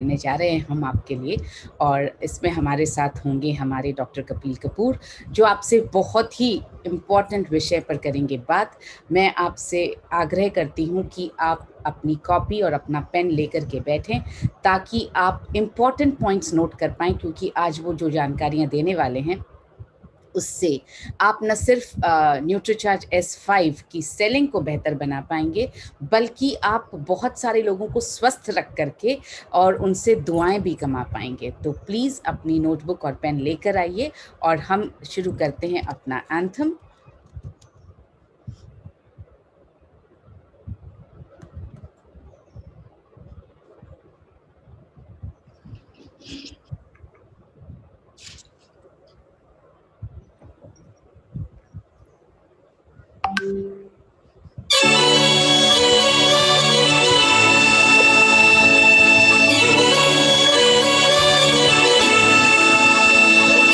करने जा रहे हैं हम आपके लिए। और इसमें हमारे साथ होंगे हमारे डॉक्टर कपिल कपूर, जो आपसे बहुत ही इम्पोर्टेंट विषय पर करेंगे बात। मैं आपसे आग्रह करती हूँ कि आप अपनी कॉपी और अपना पेन लेकर के बैठें, ताकि आप इम्पोर्टेंट पॉइंट्स नोट कर पाएँ, क्योंकि आज वो जो जानकारियाँ देने वाले हैं उससे आप न सिर्फ न्यूट्रीचार्ज S5 की सेलिंग को बेहतर बना पाएंगे, बल्कि आप बहुत सारे लोगों को स्वस्थ रख करके और उनसे दुआएं भी कमा पाएंगे। तो प्लीज़ अपनी नोटबुक और पेन लेकर आइए और हम शुरू करते हैं अपना एंथम।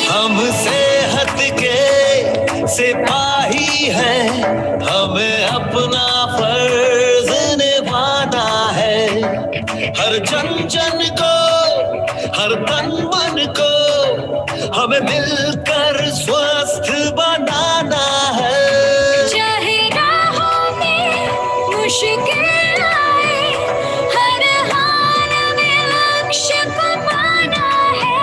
हम सेहत के सिपाही हैं, हमें अपना फर्ज निभाना है। हर जन जन को, हर तन मन को हमें मिलकर स्वस्थ बनाना है। चाहे राहों में मुश्किल आए, हर हाल में लक्ष्य को पाना है।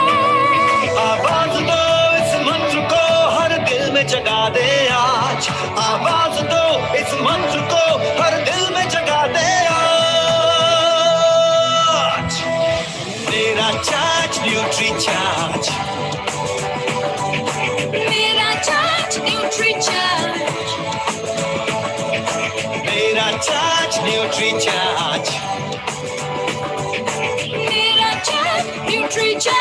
आवाज दो इस मंत्र को हर दिल में जगा दे आज। आवाज दो इस मंत्र को हर दिल में जगा दे आज। मेरा चार्ज न्यूट्री चार्ज, मेरा चार्ज न्यूट्री चार्ज, मेरा चार्ज न्यूट्री चार्ज, मेरा चार्ज न्यूट्री चार्ज।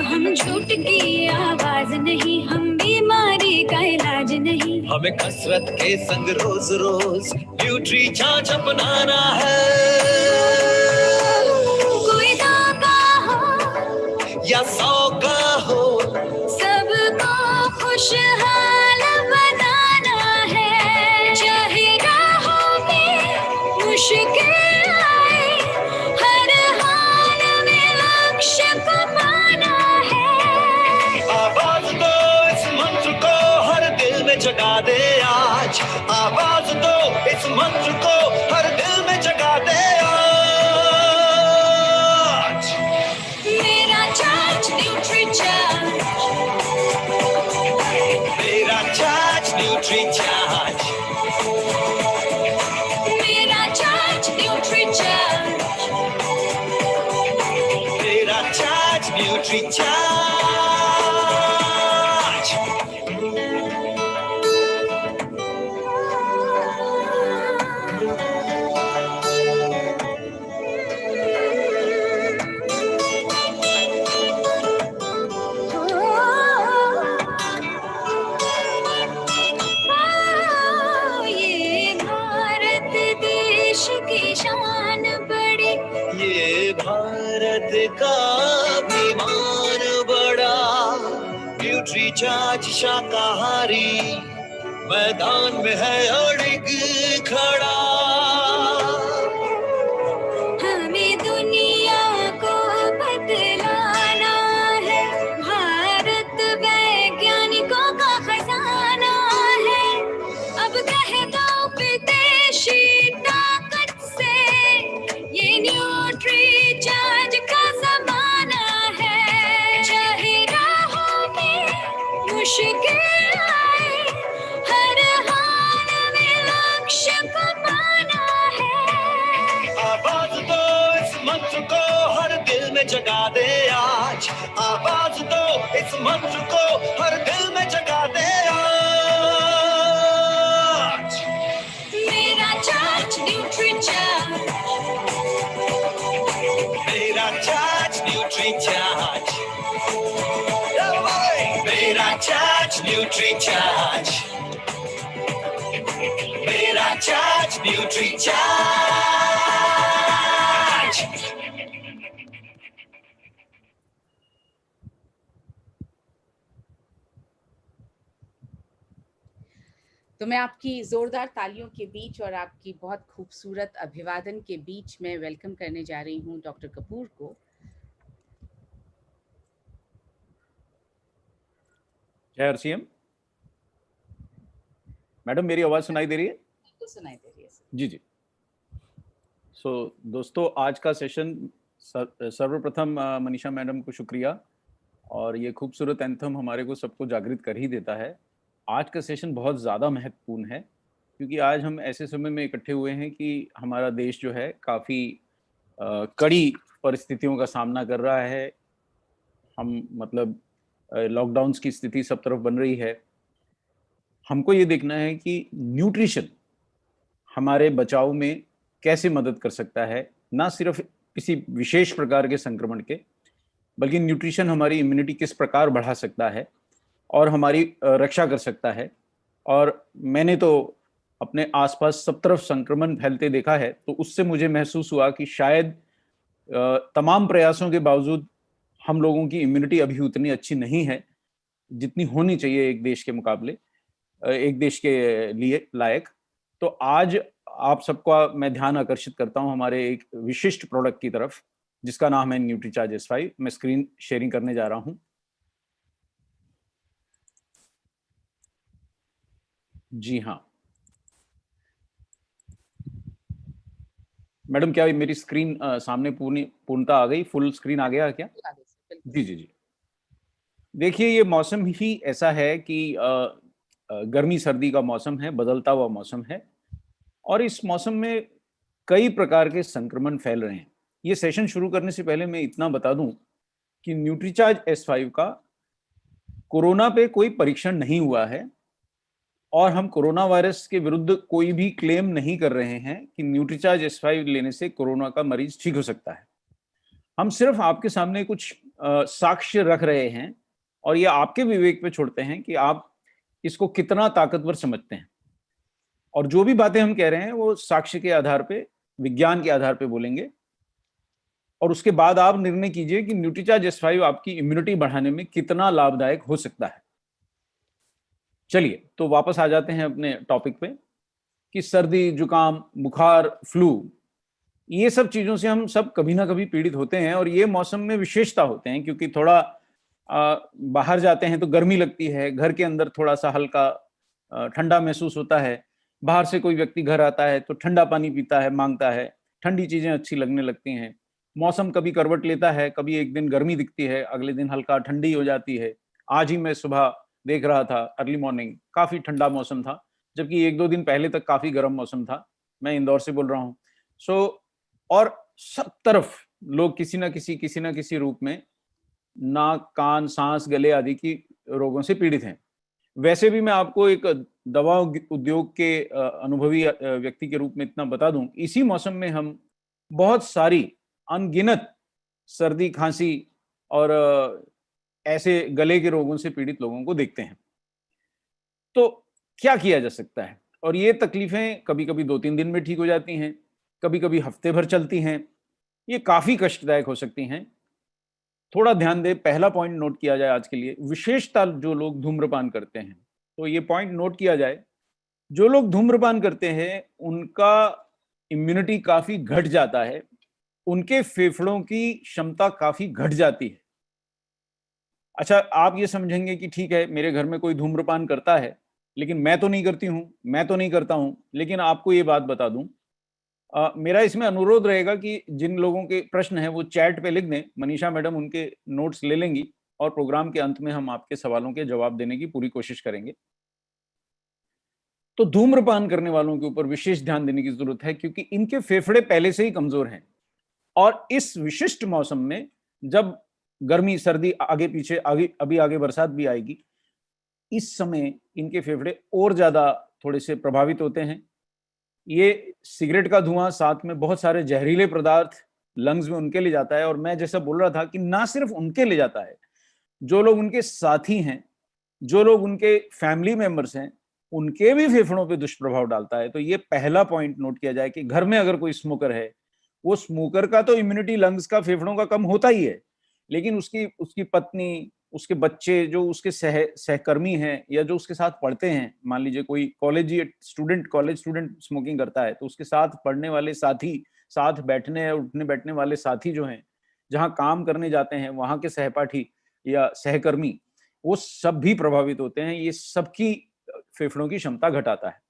हम झूठ की आवाज नहीं, हम बीमारी का इलाज नहीं। हमें कसरत के संग रोज रोज न्यूट्री चार्ज अपनाना है। कोई दागा हो या 100 का हो, सबको खुशहाल बनाना है। चाहे राहों में मुश्किल आए, हर हाल में लक्ष्य को पाना है। आवाज दो इस मंत्र को हर दिल में जगा दे आज। आवाज दो इस मंत्र को हर दिल में जगा दे आज। मेरा चार्ज न्यूट्री चार्ज, मेरा चार्ज न्यूट्री चार्ज, मेरा चार्ज न्यूट्री चार्ज, मेरा चार्ज न्यूट्री चार्ज। ये भारत देश की शान बड़ी, ये भारत का अभिमान बड़ा। न्यूट्री चार्ज शाकाहारी मैदान में है अड़िग खड़ा। हमें दुनिया को बदलाना है। भारत वैज्ञानिकों का खजाना है। अब कह दो विदेशी ताकत से, ये न्यूट्री चार्ज का जमाना है। चाहे राहों में मुश्किल आए, हर हाल में लक्ष्य को पाना है। आवाज दो इस मंत्र को हर दिल में जगा दे आज। आवाज दो इस मंत्र को हर दिल में जगा दे आज। मेरा चार्ज न्यूट्री चार्ज, मेरा चार्ज न्यूट्री चार्ज, मेरा चार्ज न्यूट्री चार्ज, मेरा चार्ज न्यूट्री चार्ज। तो मैं आपकी जोरदार तालियों के बीच और आपकी बहुत खूबसूरत अभिवादन के बीच में वेलकम करने जा रही हूँ डॉक्टर कपूर को। जय RCM। मैडम मेरी आवाज सुनाई दे रही है? बिल्कुल सुनाई दे रही है सर। जी जी। दोस्तों आज का सेशन सर्वप्रथम मनीषा मैडम को शुक्रिया, और ये खूबसूरत एंथम हमारे को सबको जागृत कर ही देता है। आज का सेशन बहुत ज़्यादा महत्वपूर्ण है क्योंकि आज हम ऐसे समय में इकट्ठे हुए हैं कि हमारा देश जो है काफ़ी कड़ी परिस्थितियों का सामना कर रहा है। हम मतलब लॉकडाउन्स की स्थिति सब तरफ बन रही है। हमको ये देखना है कि न्यूट्रिशन हमारे बचाव में कैसे मदद कर सकता है, ना सिर्फ किसी विशेष प्रकार के संक्रमण के, बल्कि न्यूट्रिशन हमारी इम्यूनिटी किस प्रकार बढ़ा सकता है और हमारी रक्षा कर सकता है। और मैंने तो अपने आसपास सब तरफ संक्रमण फैलते देखा है, तो उससे मुझे महसूस हुआ कि शायद तमाम प्रयासों के बावजूद हम लोगों की इम्यूनिटी अभी उतनी अच्छी नहीं है जितनी होनी चाहिए एक देश के मुकाबले, एक देश के लिए लायक। तो आज आप सबका मैं ध्यान आकर्षित करता हूं हमारे एक विशिष्ट प्रोडक्ट की तरफ, जिसका नाम है न्यूट्रीचार्ज S5। मैं स्क्रीन शेयरिंग करने जा रहा हूं। जी हाँ मैडम, क्या मेरी स्क्रीन सामने पूर्णता आ गई? फुल स्क्रीन आ गया क्या? जी जी जी। देखिए, ये मौसम ही ऐसा है कि गर्मी सर्दी का मौसम है, बदलता हुआ मौसम है, और इस मौसम में कई प्रकार के संक्रमण फैल रहे हैं। ये सेशन शुरू करने से पहले मैं इतना बता दूं कि न्यूट्रीचार्ज S5 का कोरोना पे कोई परीक्षण नहीं हुआ है, और हम कोरोना वायरस के विरुद्ध कोई भी क्लेम नहीं कर रहे हैं कि न्यूट्रीचार्ज S5 लेने से कोरोना का मरीज ठीक हो सकता है। हम सिर्फ आपके सामने कुछ साक्ष्य रख रहे हैं, और ये आपके विवेक पे छोड़ते हैं कि आप इसको कितना ताकतवर समझते हैं। और जो भी बातें हम कह रहे हैं वो साक्ष्य के आधार पे, विज्ञान के आधार पे बोलेंगे, और उसके बाद आप निर्णय कीजिए कि न्यूट्रीचार्ज S5 आपकी इम्यूनिटी बढ़ाने में कितना लाभदायक हो सकता है। चलिए, तो वापस आ जाते हैं अपने टॉपिक पे कि सर्दी, जुकाम, बुखार, फ्लू, ये सब चीजों से हम सब कभी ना कभी पीड़ित होते हैं, और ये मौसम में विशेषता होते हैं क्योंकि थोड़ा बाहर जाते हैं तो गर्मी लगती है, घर के अंदर थोड़ा सा हल्का ठंडा महसूस होता है, बाहर से कोई व्यक्ति घर आता है तो ठंडा पानी पीता है, मांगता है, ठंडी चीजें अच्छी लगने लगती हैं। मौसम कभी करवट लेता है, कभी एक दिन गर्मी दिखती है, अगले दिन हल्का ठंडी हो जाती है। आज ही मैं सुबह देख रहा था, अर्ली मॉर्निंग काफी ठंडा मौसम था, जबकि एक दो दिन पहले तक काफी गर्म मौसम था। मैं इंदौर से बोल रहा हूँ। और सब तरफ लोग किसी ना किसी रूप में नाक, कान, सांस, गले आदि की रोगों से पीड़ित हैं। वैसे भी मैं आपको एक दवा उद्योग के अनुभवी व्यक्ति के रूप में इतना बता दूं, इसी मौसम में हम बहुत सारी अनगिनत सर्दी, खांसी और ऐसे गले के रोगों से पीड़ित लोगों को देखते हैं। तो क्या किया जा सकता है? और ये तकलीफें कभी कभी 2-3 दिन में ठीक हो जाती हैं, कभी कभी हफ्ते भर चलती हैं, ये काफी कष्टदायक हो सकती हैं। थोड़ा ध्यान दें, पहला पॉइंट नोट किया जाए आज के लिए, विशेषता जो लोग धूम्रपान करते हैं, तो ये पॉइंट नोट किया जाए, जो लोग धूम्रपान करते हैं उनका इम्यूनिटी काफी घट जाता है, उनके फेफड़ों की क्षमता काफी घट जाती है। अच्छा, आप ये समझेंगे कि ठीक है, मेरे घर में कोई धूम्रपान करता है लेकिन मैं तो नहीं करती हूं, मैं तो नहीं करता हूं। लेकिन आपको ये बात बता दूं, मेरा इसमें अनुरोध रहेगा कि जिन लोगों के प्रश्न हैं वो चैट पे लिख दें, मनीषा मैडम उनके नोट्स ले लेंगी, और प्रोग्राम के अंत में हम आपके सवालों के जवाब देने की पूरी कोशिश करेंगे। तो धूम्रपान करने वालों के ऊपर विशेष ध्यान देने की जरूरत है क्योंकि इनके फेफड़े पहले से ही कमजोर हैं, और इस विशिष्ट मौसम में जब गर्मी, सर्दी, आगे पीछे, अभी आगे बरसात भी आएगी, इस समय इनके फेफड़े और ज्यादा थोड़े से प्रभावित होते हैं। ये सिगरेट का धुआं, साथ में बहुत सारे जहरीले पदार्थ लंग्स में उनके ले जाता है, और मैं जैसा बोल रहा था कि ना सिर्फ उनके ले जाता है, जो लोग उनके साथी हैं, जो लोग उनके फैमिली मेंबर्स हैं, उनके भी फेफड़ों पे दुष्प्रभाव डालता है। तो ये पहला पॉइंट नोट किया जाए कि घर में अगर कोई स्मोकर है, वो स्मोकर का तो इम्यूनिटी लंग्स का, फेफड़ों का कम होता ही है, लेकिन उसकी पत्नी, उसके बच्चे जो उसके सहकर्मी हैं या जो उसके साथ पढ़ते हैं, मान लीजिए कोई कॉलेज स्टूडेंट स्मोकिंग करता है, तो उसके साथ पढ़ने वाले साथी, साथ बैठने उठने बैठने वाले साथी जो हैं, जहाँ काम करने जाते हैं वहाँ के सहपाठी या सहकर्मी, वो सब भी प्रभावित होते हैं। ये सबकी फेफड़ों की क्षमता घटाता है।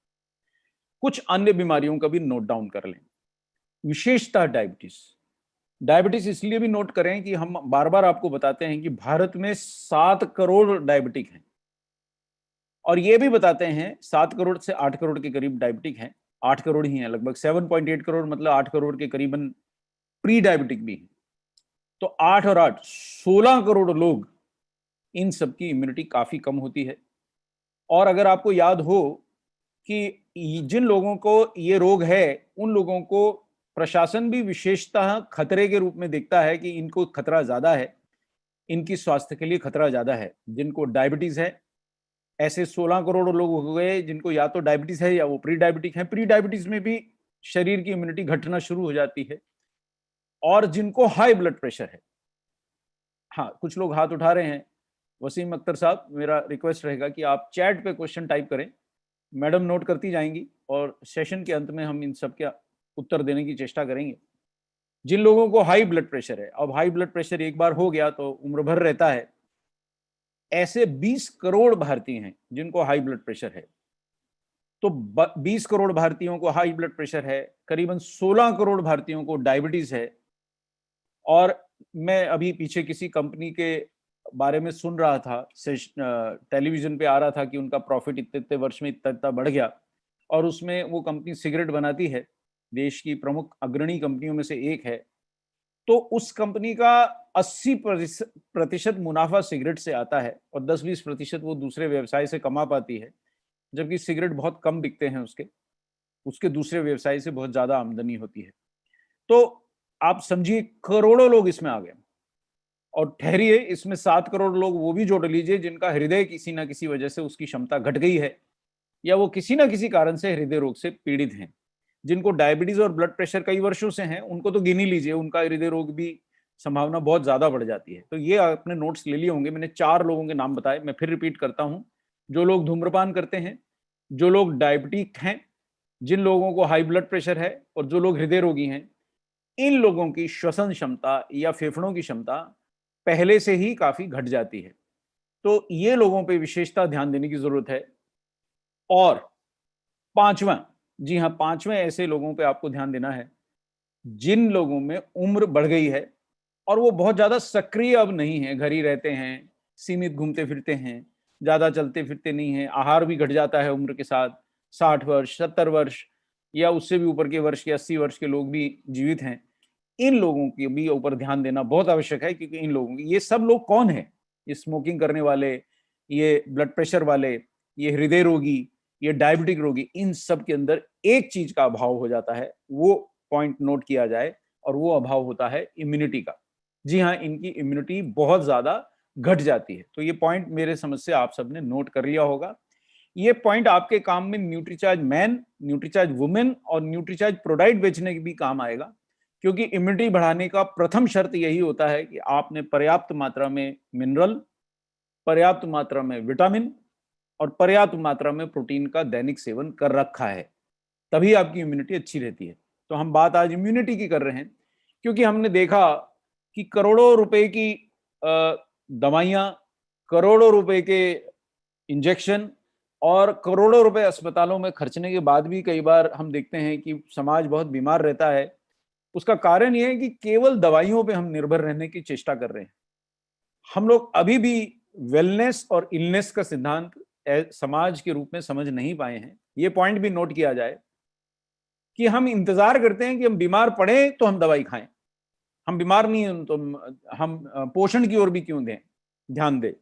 कुछ अन्य बीमारियों का भी नोट डाउन कर लें। विशेषतः डायबिटीज इसलिए भी नोट करें कि हम बार बार आपको बताते हैं कि भारत में 7 करोड़ डायबिटिक हैं, और ये भी बताते हैं 7 करोड़ से 8 करोड़ के करीब डायबिटिक हैं। 8 करोड़ ही हैं लगभग, 7.8 करोड़, मतलब 8 करोड़ के करीबन प्री डायबिटिक भी हैं। तो 8 और 8 16 करोड़ लोग, इन सब की इम्यूनिटी काफी कम होती है। और अगर आपको याद हो कि जिन लोगों को ये रोग है, उन लोगों को प्रशासन भी विशेषतः खतरे के रूप में देखता है कि इनको खतरा ज्यादा है, इनकी स्वास्थ्य के लिए खतरा ज्यादा है। जिनको डायबिटीज है, ऐसे 16 करोड़ लोग हो गए जिनको या तो डायबिटीज है या वो प्री डायबिटिक है। प्री डायबिटीज में भी शरीर की इम्यूनिटी घटना शुरू हो जाती है। और जिनको हाई ब्लड प्रेशर है, हाँ कुछ लोग हाथ उठा रहे हैं। वसीम अख्तर साहब, मेरा रिक्वेस्ट रहेगा कि आप चैट पे क्वेश्चन टाइप करें, मैडम नोट करती जाएंगी और सेशन के अंत में हम इन सब के उत्तर देने की चेष्टा करेंगे। जिन लोगों को हाई ब्लड प्रेशर है, अब हाई ब्लड प्रेशर एक बार हो गया तो उम्र भर रहता है, ऐसे 20 करोड़ भारतीय हैं जिनको हाई ब्लड प्रेशर है। तो 20 करोड़ भारतीयों को हाई ब्लड प्रेशर है, करीबन 16 करोड़ भारतीयों को डायबिटीज है। और मैं अभी पीछे किसी कंपनी के बारे में सुन रहा था, टेलीविजन पे आ रहा था कि उनका प्रॉफिट इतने इतने वर्ष में इतना इतना बढ़ गया, और उसमें वो कंपनी सिगरेट बनाती है, देश की प्रमुख अग्रणी कंपनियों में से एक है। तो उस कंपनी का 80% मुनाफा सिगरेट से आता है और 10-20% वो दूसरे व्यवसाय से कमा पाती है, जबकि सिगरेट बहुत कम बिकते हैं उसके दूसरे व्यवसाय से बहुत ज्यादा आमदनी होती है। तो आप समझिए करोड़ों लोग इसमें आ गए। और ठहरिए, इसमें 7 करोड़ लोग वो भी जोड़ लीजिए जिनका हृदय किसी ना किसी वजह से उसकी क्षमता घट गई है, या वो किसी ना किसी कारण से हृदय रोग से पीड़ित हैं। जिनको डायबिटीज और ब्लड प्रेशर कई वर्षों से हैं, उनको तो गिन ही लीजिए, उनका हृदय रोग भी संभावना बहुत ज्यादा बढ़ जाती है। तो ये आपने नोट्स ले लिए होंगे, मैंने 4 लोगों के नाम बताए, मैं फिर रिपीट करता हूँ। जो लोग धूम्रपान करते हैं, जो लोग डायबिटिक हैं, जिन लोगों को हाई ब्लड प्रेशर है, और जो लोग हृदय रोगी हैं, इन लोगों की श्वसन क्षमता या फेफड़ों की क्षमता पहले से ही काफी घट जाती है। तो ये लोगों पे विशेषता ध्यान देने की जरूरत है। और 5वां, जी हाँ 5वें ऐसे लोगों पे आपको ध्यान देना है जिन लोगों में उम्र बढ़ गई है और वो बहुत ज्यादा सक्रिय अब नहीं है, घर ही रहते हैं, सीमित घूमते फिरते हैं, ज्यादा चलते फिरते नहीं है, आहार भी घट जाता है उम्र के साथ। 60 वर्ष, 70 वर्ष या उससे भी ऊपर के वर्ष के 80 वर्ष के लोग भी जीवित हैं। इन लोगों के भी ऊपर ध्यान देना बहुत आवश्यक है, क्योंकि इन लोगों की, ये सब लोग कौन है? ये स्मोकिंग करने वाले, ये ब्लड प्रेशर वाले, ये हृदय रोगी, ये डायबिटिक रोगी, इन सब के अंदर एक चीज का अभाव हो जाता है, वो पॉइंट नोट किया जाए, और वो अभाव होता है इम्यूनिटी का। जी हाँ, इनकी इम्यूनिटी बहुत ज्यादा घट जाती है। तो ये पॉइंट मेरे समझ से आप सबने नोट कर लिया होगा। ये पॉइंट आपके काम में न्यूट्रीचार्ज मैन, न्यूट्रीचार्ज वुमेन और न्यूट्रीचार्ज प्रोडाइट बेचने के भी काम आएगा, क्योंकि इम्यूनिटी बढ़ाने का प्रथम शर्त यही होता है कि आपने पर्याप्त मात्रा में मिनरल, पर्याप्त मात्रा में विटामिन और पर्याप्त मात्रा में प्रोटीन का दैनिक सेवन कर रखा है, तभी आपकी इम्यूनिटी अच्छी रहती है। तो हम बात आज इम्यूनिटी की कर रहे हैं, क्योंकि हमने देखा कि करोड़ों रुपए की दवाइयां, करोड़ों रुपए के इंजेक्शन और करोड़ों रुपए अस्पतालों में खर्चने के बाद भी कई बार हम देखते हैं कि समाज बहुत बीमार रहता है। उसका कारण यह है कि केवल दवाइयों पे हम निर्भर रहने की चेष्टा कर रहे हैं। हम लोग अभी भी वेलनेस और इलनेस का सिद्धांत समाज के रूप में समझ नहीं पाए हैं। ये पॉइंट भी नोट किया जाए कि हम इंतजार करते हैं कि हम बीमार पड़े तो हम दवाई खाएं, हम बीमार नहीं हैं तो हम पोषण की ओर भी क्यों दें, ध्यान दें।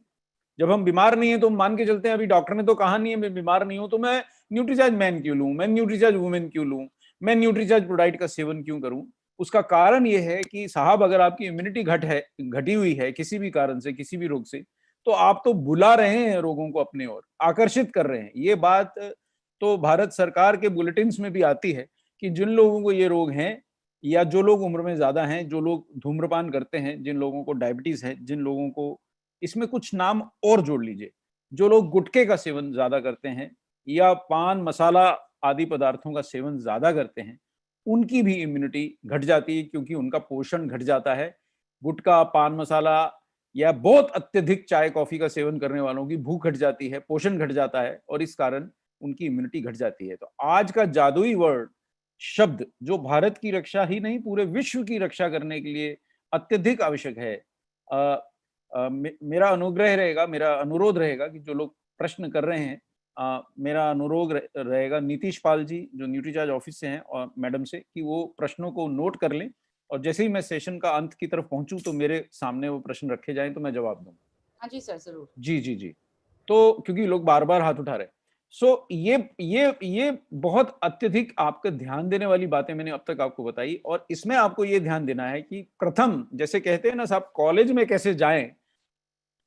जब हम बीमार नहीं है तो हम मान के चलते हैं अभी डॉक्टर ने तो कहा नहीं है मैं बीमार नहीं हूं, तो मैं न्यूट्रीचार्ज मैन क्यों लूं, मैं न्यूट्रीचार्ज वुमेन क्यों लूं, मैं न्यूट्रीचार्ज प्रोडाइट का सेवन क्यों करूं। उसका कारण यह है कि साहब, अगर आपकी इम्यूनिटी घटी हुई है किसी भी कारण से, किसी भी रोग से, तो आप तो बुला रहे हैं रोगों को अपने ओर, आकर्षित कर रहे हैं। ये बात तो भारत सरकार के बुलेटिन्स में भी आती है कि जिन लोगों को ये रोग हैं, या जो लोग उम्र में ज्यादा हैं, जो लोग धूम्रपान करते हैं, जिन लोगों को डायबिटीज है, जिन लोगों को इसमें कुछ नाम और जोड़ लीजिए। जो लोग गुटखे का सेवन ज्यादा करते हैं या पान मसाला आदि पदार्थों का सेवन ज्यादा करते हैं, उनकी भी इम्यूनिटी घट जाती है, क्योंकि उनका पोषण घट जाता है। गुटखा, पान मसाला या बहुत अत्यधिक चाय कॉफी का सेवन करने वालों की भूख घट जाती है, पोषण घट जाता है, और इस कारण उनकी इम्यूनिटी घट जाती है। तो आज का जादुई वर्ड शब्द जो भारत की रक्षा ही नहीं पूरे विश्व की रक्षा करने के लिए अत्यधिक आवश्यक है, मेरा अनुग्रह रहेगा, मेरा अनुरोध रहेगा कि जो लोग प्रश्न कर रहे हैं, मेरा अनुरोध रहेगा नीतीश पाल जी जो न्यूट्रीचार्ज ऑफिस से हैं और मैडम से, कि वो प्रश्नों को नोट कर लें, और जैसे ही मैं सेशन का अंत की तरफ पहुंचूं तो मेरे सामने वो प्रश्न रखे जाएं तो मैं जवाब दूंगा। हाँ जी सर, जरूर। जी जी जी। तो क्योंकि लोग बार बार हाथ उठा रहे हैं, सो ये बहुत अत्यधिक आपका ध्यान देने वाली बातें मैंने अब तक आपको बताई, और इसमें आपको ये ध्यान देना है कि प्रथम, जैसे कहते हैं ना साहब, कॉलेज में कैसे जाएं,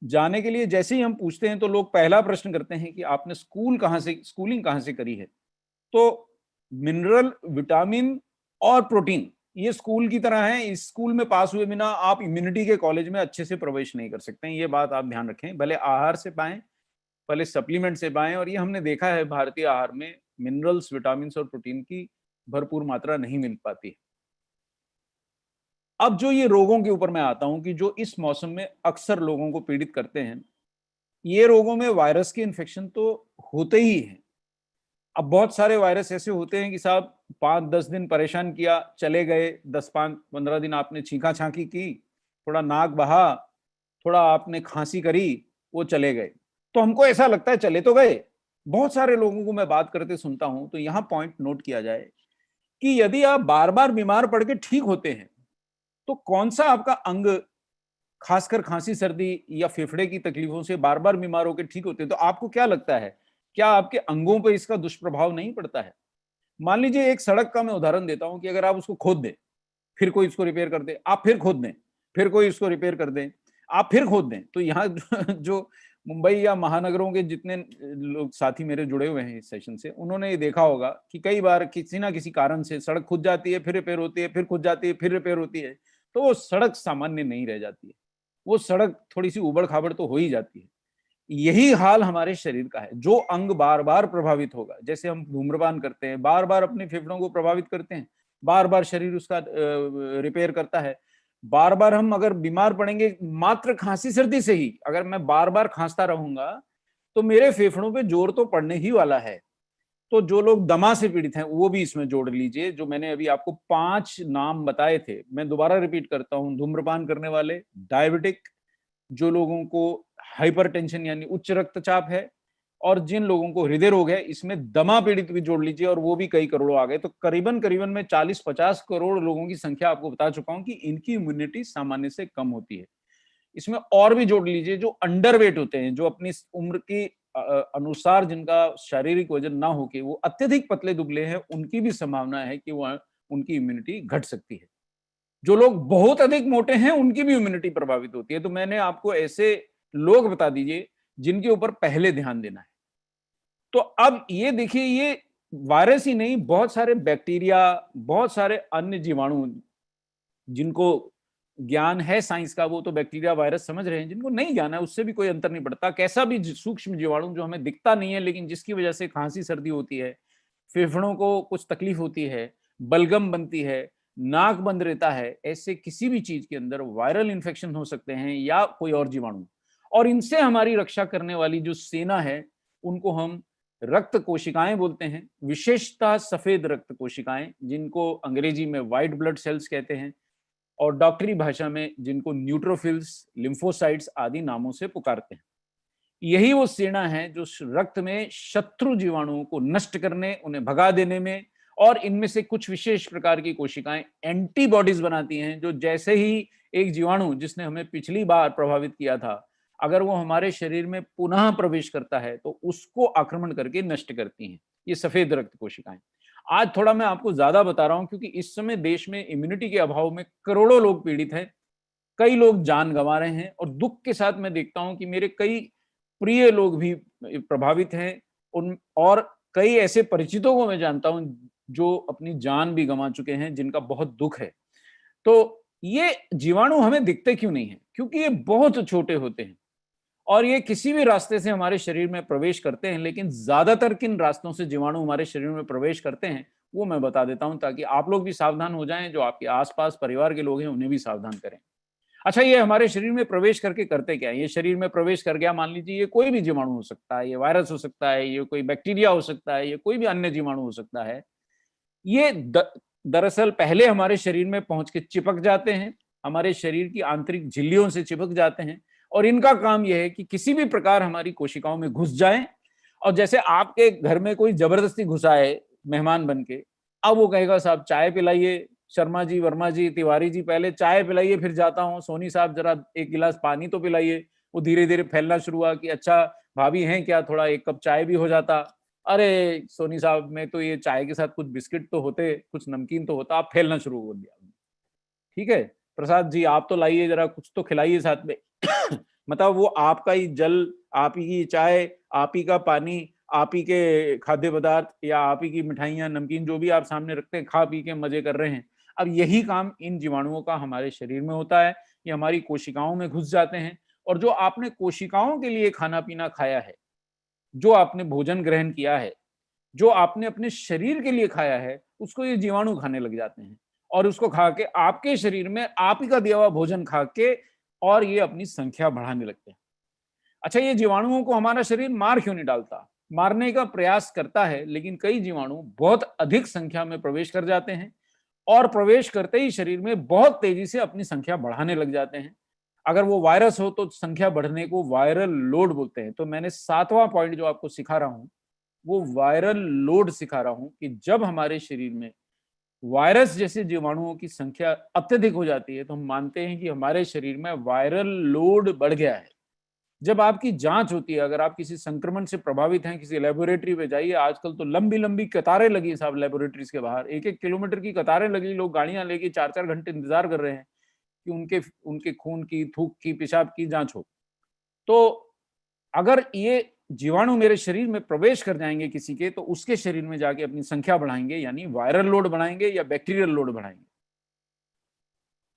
जाने के लिए जैसे ही हम पूछते हैं तो लोग पहला प्रश्न करते हैं कि आपने स्कूलिंग कहां से करी है। तो मिनरल, विटामिन और प्रोटीन ये स्कूल की तरह है। इस स्कूल में पास हुए बिना आप इम्यूनिटी के कॉलेज में अच्छे से प्रवेश नहीं कर सकते हैं, ये बात आप ध्यान रखें। भले आहार से पाएं, भले सप्लीमेंट से पाएं, और ये हमने देखा है भारतीय आहार में मिनरल्स, विटामिन और प्रोटीन की भरपूर मात्रा नहीं मिल पाती है। अब जो ये रोगों के ऊपर मैं आता हूं कि जो इस मौसम में अक्सर लोगों को पीड़ित करते हैं, ये रोगों में वायरस के इन्फेक्शन तो होते ही हैं। अब बहुत सारे वायरस ऐसे होते हैं कि साहब 5-10 दिन परेशान किया, चले गए, 10-15 दिन आपने छींका छांकी की, थोड़ा नाक बहा, थोड़ा आपने खांसी करी, वो चले गए। तो हमको ऐसा लगता है चले तो गए। बहुत सारे लोगों को मैं बात करते सुनता हूं, तो यहाँ पॉइंट नोट किया जाए कि यदि आप बार बार बीमार पड़ के ठीक होते हैं तो कौन सा आपका अंग, खासकर खांसी सर्दी या फेफड़े की तकलीफों से बार बार बीमार होकर ठीक होते हैं, तो आपको क्या लगता है, क्या आपके अंगों पर इसका दुष्प्रभाव नहीं पड़ता है? मान लीजिए एक सड़क का मैं उदाहरण देता हूं कि अगर आप उसको खोद दें, फिर कोई इसको रिपेयर कर दे, आप फिर खोद दें, फिर कोई इसको रिपेयर कर दे, आप फिर खोद दें, तो यहाँ जो मुंबई या महानगरों के जितने लोग साथी मेरे जुड़े हुए हैं इस सेशन से, उन्होंने ये देखा होगा कि कई बार किसी ना किसी कारण से सड़क खुद जाती है, फिर रिपेयर होती है, फिर खुद जाती है, फिर रिपेयर होती है, तो वो सड़क सामान्य नहीं रह जाती है, वो सड़क थोड़ी सी उबड़ खाबड़ तो हो ही जाती है। यही हाल हमारे शरीर का है। जो अंग बार बार प्रभावित होगा, जैसे हम धूम्रपान करते हैं, बार बार अपने फेफड़ों को प्रभावित करते हैं, बार बार शरीर उसका रिपेयर करता है। बार बार हम अगर बीमार पड़ेंगे मात्र खांसी सर्दी से ही, अगर मैं बार बार खांसता रहूंगा तो मेरे फेफड़ों पे जोर तो पड़ने ही वाला है। तो जो लोग दमा से पीड़ित हैं वो भी इसमें जोड़ लीजिए। जो मैंने अभी आपको 5 नाम बताए थे, मैं दोबारा रिपीट करता हूं। धूम्रपान करने वाले, डायबिटिक, जो लोगों को हाइपरटेंशन यानी उच्च रक्तचाप है, और जिन लोगों को हृदय रोग है, इसमें दमा पीड़ित भी जोड़ लीजिए, और वो भी कई करोड़ों आ गए। तो करीबन मैं 40-50 करोड़ लोगों की संख्या आपको बता चुका हूं कि इनकी इम्यूनिटी सामान्य से कम होती है। इसमें और भी जोड़ लीजिए जो अंडरवेट होते हैं, जो अपनी उम्र के अनुसार जिनका शारीरिक वजन ना हो के वो अत्यधिक पतले दुबले हैं, उनकी भी संभावना है कि वह उनकी इम्यूनिटी घट सकती है। जो लोग बहुत अधिक मोटे हैं उनकी भी इम्यूनिटी प्रभावित होती है। तो मैंने आपको ऐसे लोग बता दीजिए जिनके ऊपर पहले ध्यान देना है। तो अब ये देखिए, ये वायरस ही नहीं, बहुत सारे बैक्टीरिया, बहुत सारे अन्य जीवाणु, जिनको ज्ञान है साइंस का वो तो बैक्टीरिया वायरस समझ रहे हैं, जिनको नहीं ज्ञान है उससे भी कोई अंतर नहीं पड़ता। कैसा भी सूक्ष्म जीवाणु जो हमें दिखता नहीं है लेकिन जिसकी वजह से खांसी सर्दी होती है, फेफड़ों को कुछ तकलीफ होती है, बलगम बनती है, नाक बंद रहता है, ऐसे किसी भी चीज के अंदर वायरल इन्फेक्शन हो सकते हैं या कोई और जीवाणु। और इनसे हमारी रक्षा करने वाली जो सेना है उनको हम रक्त कोशिकाएं बोलते हैं, विशेषतः सफेद रक्त कोशिकाएं, जिनको अंग्रेजी में व्हाइट ब्लड सेल्स कहते हैं, और डॉक्टरी भाषा में जिनको न्यूट्रोफिल्स, लिम्फोसाइट्स आदि नामों से पुकारते हैं। यही वो सेना है जो रक्त में शत्रु जीवाणुओं को नष्ट करने, उन्हें भगा देने में, और इनमें से कुछ विशेष प्रकार की कोशिकाएं एंटीबॉडीज बनाती हैं, जो जैसे ही एक जीवाणु जिसने हमें पिछली बार प्रभावित किया था, अगर वो हमारे शरीर में पुनः प्रवेश करता है तो उसको आक्रमण करके नष्ट करती हैं। ये सफेद रक्त कोशिकाएं। आज थोड़ा मैं आपको ज्यादा बता रहा हूं क्योंकि इस समय देश में इम्यूनिटी के अभाव में करोड़ों लोग पीड़ित हैं, कई लोग जान गंवा रहे हैं, और दुख के साथ मैं देखता हूं कि मेरे कई प्रिय लोग भी प्रभावित हैं, उन और कई ऐसे परिचितों को मैं जानता हूं जो अपनी जान भी गंवा चुके हैं, जिनका बहुत दुख है। तो ये जीवाणु हमें दिखते क्यों नहीं है? क्योंकि ये बहुत छोटे होते हैं। और ये किसी भी रास्ते से हमारे शरीर में प्रवेश करते हैं, लेकिन ज्यादातर किन रास्तों से जीवाणु हमारे शरीर में प्रवेश करते हैं वो मैं बता देता हूं, ताकि आप लोग भी सावधान हो जाएं, जो आपके आसपास परिवार के लोग हैं उन्हें भी सावधान करें। अच्छा, ये हमारे शरीर में प्रवेश करके करते क्या है? ये शरीर में प्रवेश कर गया, मान लीजिए ये कोई भी जीवाणु हो सकता है, ये वायरस हो सकता है, ये कोई बैक्टीरिया हो सकता है, ये कोई भी अन्य जीवाणु हो सकता है। ये दरअसल पहले हमारे शरीर में पहुंच के चिपक जाते हैं, हमारे शरीर की आंतरिक झिल्लियों से चिपक जाते हैं, और इनका काम यह है कि किसी भी प्रकार हमारी कोशिकाओं में घुस जाएं। और जैसे आपके घर में कोई जबरदस्ती घुसाए मेहमान बन के, अब वो कहेगा साहब चाय पिलाइए, शर्मा जी, वर्मा जी, तिवारी जी, पहले चाय पिलाइए फिर जाता हूँ, सोनी साहब जरा एक गिलास पानी तो पिलाइए। वो धीरे धीरे फैलना शुरू हुआ कि अच्छा भाभी हैं क्या, थोड़ा एक कप चाय भी हो जाता। अरे सोनी साहब में तो ये चाय के साथ कुछ बिस्किट तो होते, कुछ नमकीन तो होता, आप फैलना शुरू कर दिया। ठीक है, प्रसाद जी आप तो लाइए, जरा कुछ तो खिलाइए साथ में। मतलब वो आपका ही जल, आप ही की चाय, आप ही का पानी, आप ही के खाद्य पदार्थ या आप ही की मिठाइयाँ, नमकीन जो भी आप सामने रखते हैं, खा पी के मजे कर रहे हैं। अब यही काम इन जीवाणुओं का हमारे शरीर में होता है, ये हमारी कोशिकाओं में घुस जाते हैं, और जो आपने कोशिकाओं के लिए खाना पीना खाया है, जो आपने भोजन ग्रहण किया है, जो आपने अपने शरीर के लिए खाया है, उसको ये जीवाणु खाने लग जाते हैं, और उसको खा के आपके शरीर में आप ही का दिया हुआ भोजन खा के और ये अपनी संख्या बढ़ाने लगते हैं। अच्छा, ये जीवाणुओं को हमारा शरीर मार क्यों नहीं डालता? मारने का प्रयास करता है, लेकिन कई जीवाणु बहुत अधिक संख्या में प्रवेश कर जाते हैं, और प्रवेश करते ही शरीर में बहुत तेजी से अपनी संख्या बढ़ाने लग जाते हैं। अगर वो वायरस हो तो संख्या बढ़ने को वायरल लोड बोलते हैं। तो मैंने 7वां पॉइंट जो आपको सिखा रहा हूं वो वायरल लोड सिखा रहा हूं, कि जब हमारे शरीर में वायरस जैसे जीवाणुओं की संख्या अत्यधिक हो जाती है तो हम मानते हैं कि हमारे शरीर में वायरल लोड बढ़ गया है। जब आपकी जांच होती है, अगर आप किसी संक्रमण से प्रभावित हैं, किसी लेबोरेटरी पे जाइए, आजकल तो लंबी लंबी कतारें लगी साहब लेबोरेटरीज के बाहर, 1-1 किलोमीटर की कतारें लगी, लोग गाड़ियां लेके 4-4 घंटे इंतजार कर रहे हैं कि उनके उनके खून की, थूक की, पेशाब की जांच हो। तो अगर ये जीवाणु मेरे शरीर में प्रवेश कर जाएंगे किसी के, तो उसके शरीर में जाके अपनी संख्या बढ़ाएंगे, यानी वायरल लोड बढ़ाएंगे या बैक्टीरियल लोड बढ़ाएंगे,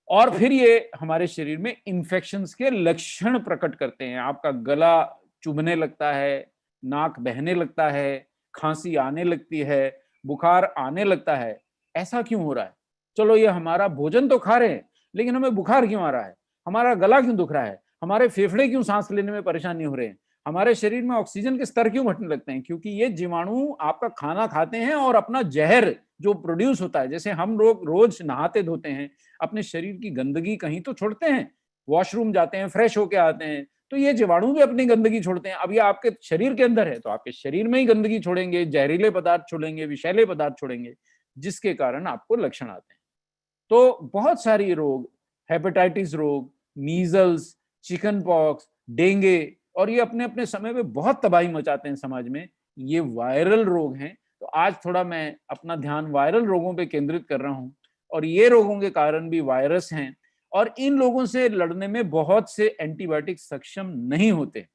और फिर ये हमारे शरीर में इंफेक्शंस के लक्षण प्रकट करते हैं। आपका गला चुभने लगता है, नाक बहने लगता है, खांसी आने लगती है, बुखार आने लगता है। ऐसा क्यों हो रहा है? चलो, ये हमारा भोजन तो खा रहे हैं, लेकिन हमें बुखार क्यों आ रहा है? हमारा गला क्यों दुख रहा है? हमारे फेफड़े क्यों सांस लेने में परेशानी हो रहे हैं? हमारे शरीर में ऑक्सीजन के स्तर क्यों घटने लगते हैं? क्योंकि ये जीवाणु आपका खाना खाते हैं और अपना जहर जो प्रोड्यूस होता है, जैसे हम लोग रोज नहाते धोते हैं, अपने शरीर की गंदगी कहीं तो छोड़ते हैं, वॉशरूम जाते हैं, फ्रेश होके आते हैं, तो ये जीवाणु भी अपनी गंदगी छोड़ते हैं। अब ये आपके शरीर के अंदर है तो आपके शरीर में ही गंदगी छोड़ेंगे, जहरीले पदार्थ छोड़ेंगे, विषैले पदार्थ छोड़ेंगे, जिसके कारण आपको लक्षण आते हैं। तो बहुत सारी रोग, हेपेटाइटिस रोग, मीजल्स, चिकन पॉक्स, डेंगू, और ये अपने अपने समय में बहुत तबाही मचाते हैं समाज में, ये वायरल रोग हैं। तो आज थोड़ा मैं अपना ध्यान वायरल रोगों पे केंद्रित कर रहा हूं, और ये रोगों के कारण भी वायरस हैं, और इन लोगों से लड़ने में बहुत से एंटीबायोटिक सक्षम नहीं होते।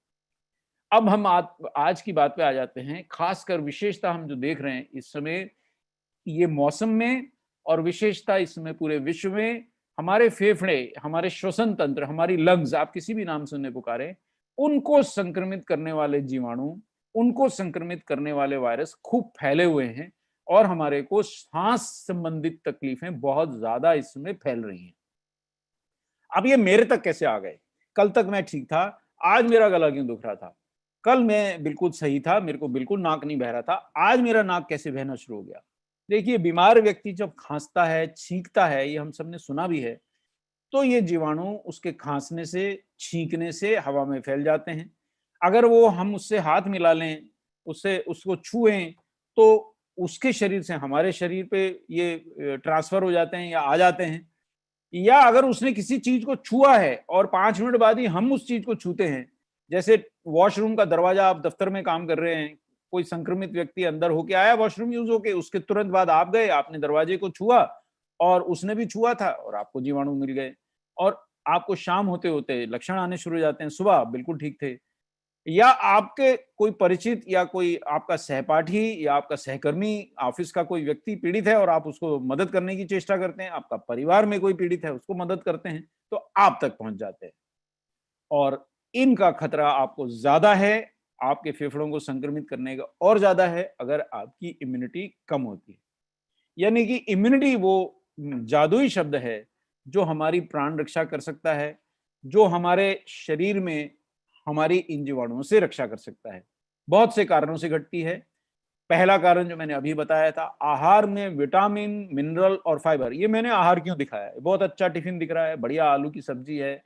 अब हम आज की बात पे आ जाते हैं। खासकर विशेषता हम जो देख रहे हैं इस समय ये मौसम में, और विशेषता इस समय पूरे विश्व में, हमारे फेफड़े, हमारे श्वसन तंत्र, हमारी लंग्स, आप किसी भी नाम से उन्हें पुकारें, उनको संक्रमित करने वाले जीवाणु, उनको संक्रमित करने वाले वायरस खूब फैले हुए हैं, और हमारे को सांस संबंधित तकलीफें बहुत ज्यादा इस समय फैल रही हैं। अब ये मेरे तक कैसे आ गए? कल तक मैं ठीक था, आज मेरा गला क्यों दुख रहा था? कल मैं बिल्कुल सही था, मेरे को बिल्कुल नाक नहीं बह रहा था, आज मेरा नाक कैसे बहना शुरू हो गया? देखिए, बीमार व्यक्ति जब खांसता है, छींकता है, ये हम सबने सुना भी है, तो ये जीवाणु उसके खांसने से, छींकने से हवा में फैल जाते हैं। अगर वो हम उससे हाथ मिला लें, उससे उसको छुएं, तो उसके शरीर से हमारे शरीर पे ये ट्रांसफर हो जाते हैं या आ जाते हैं। या अगर उसने किसी चीज को छुआ है और 5 मिनट बाद ही हम उस चीज को छूते हैं, जैसे वॉशरूम का दरवाजा, आप दफ्तर में काम कर रहे हैं, कोई संक्रमित व्यक्ति अंदर होके आया वॉशरूम यूज होके, उसके तुरंत बाद आप गए, आपने दरवाजे को छुआ और उसने भी छुआ था और आपको जीवाणु मिल गए, और आपको शाम होते होते लक्षण आने शुरू हो जाते हैं, सुबह आप बिल्कुल ठीक थे। या आपके कोई परिचित या कोई आपका सहपाठी या आपका सहकर्मी, ऑफिस का कोई व्यक्ति पीड़ित है और आप उसको मदद करने की चेष्टा करते हैं, आपका परिवार में कोई पीड़ित है उसको मदद करते हैं, तो आप तक पहुंच जाते हैं। और इनका खतरा आपको ज्यादा है, आपके फेफड़ों को संक्रमित करने का और ज्यादा है अगर आपकी इम्यूनिटी कम होती है। यानी कि इम्यूनिटी वो जादुई शब्द है जो हमारी प्राण रक्षा कर सकता है, जो हमारे शरीर में हमारी इन जीवाणुओं से रक्षा कर सकता है। बहुत से कारणों से घटती है। पहला कारण जो मैंने अभी बताया था, आहार में विटामिन, मिनरल और फाइबर। ये मैंने आहार क्यों दिखाया है, बहुत अच्छा टिफिन दिख रहा है, बढ़िया आलू की सब्जी है,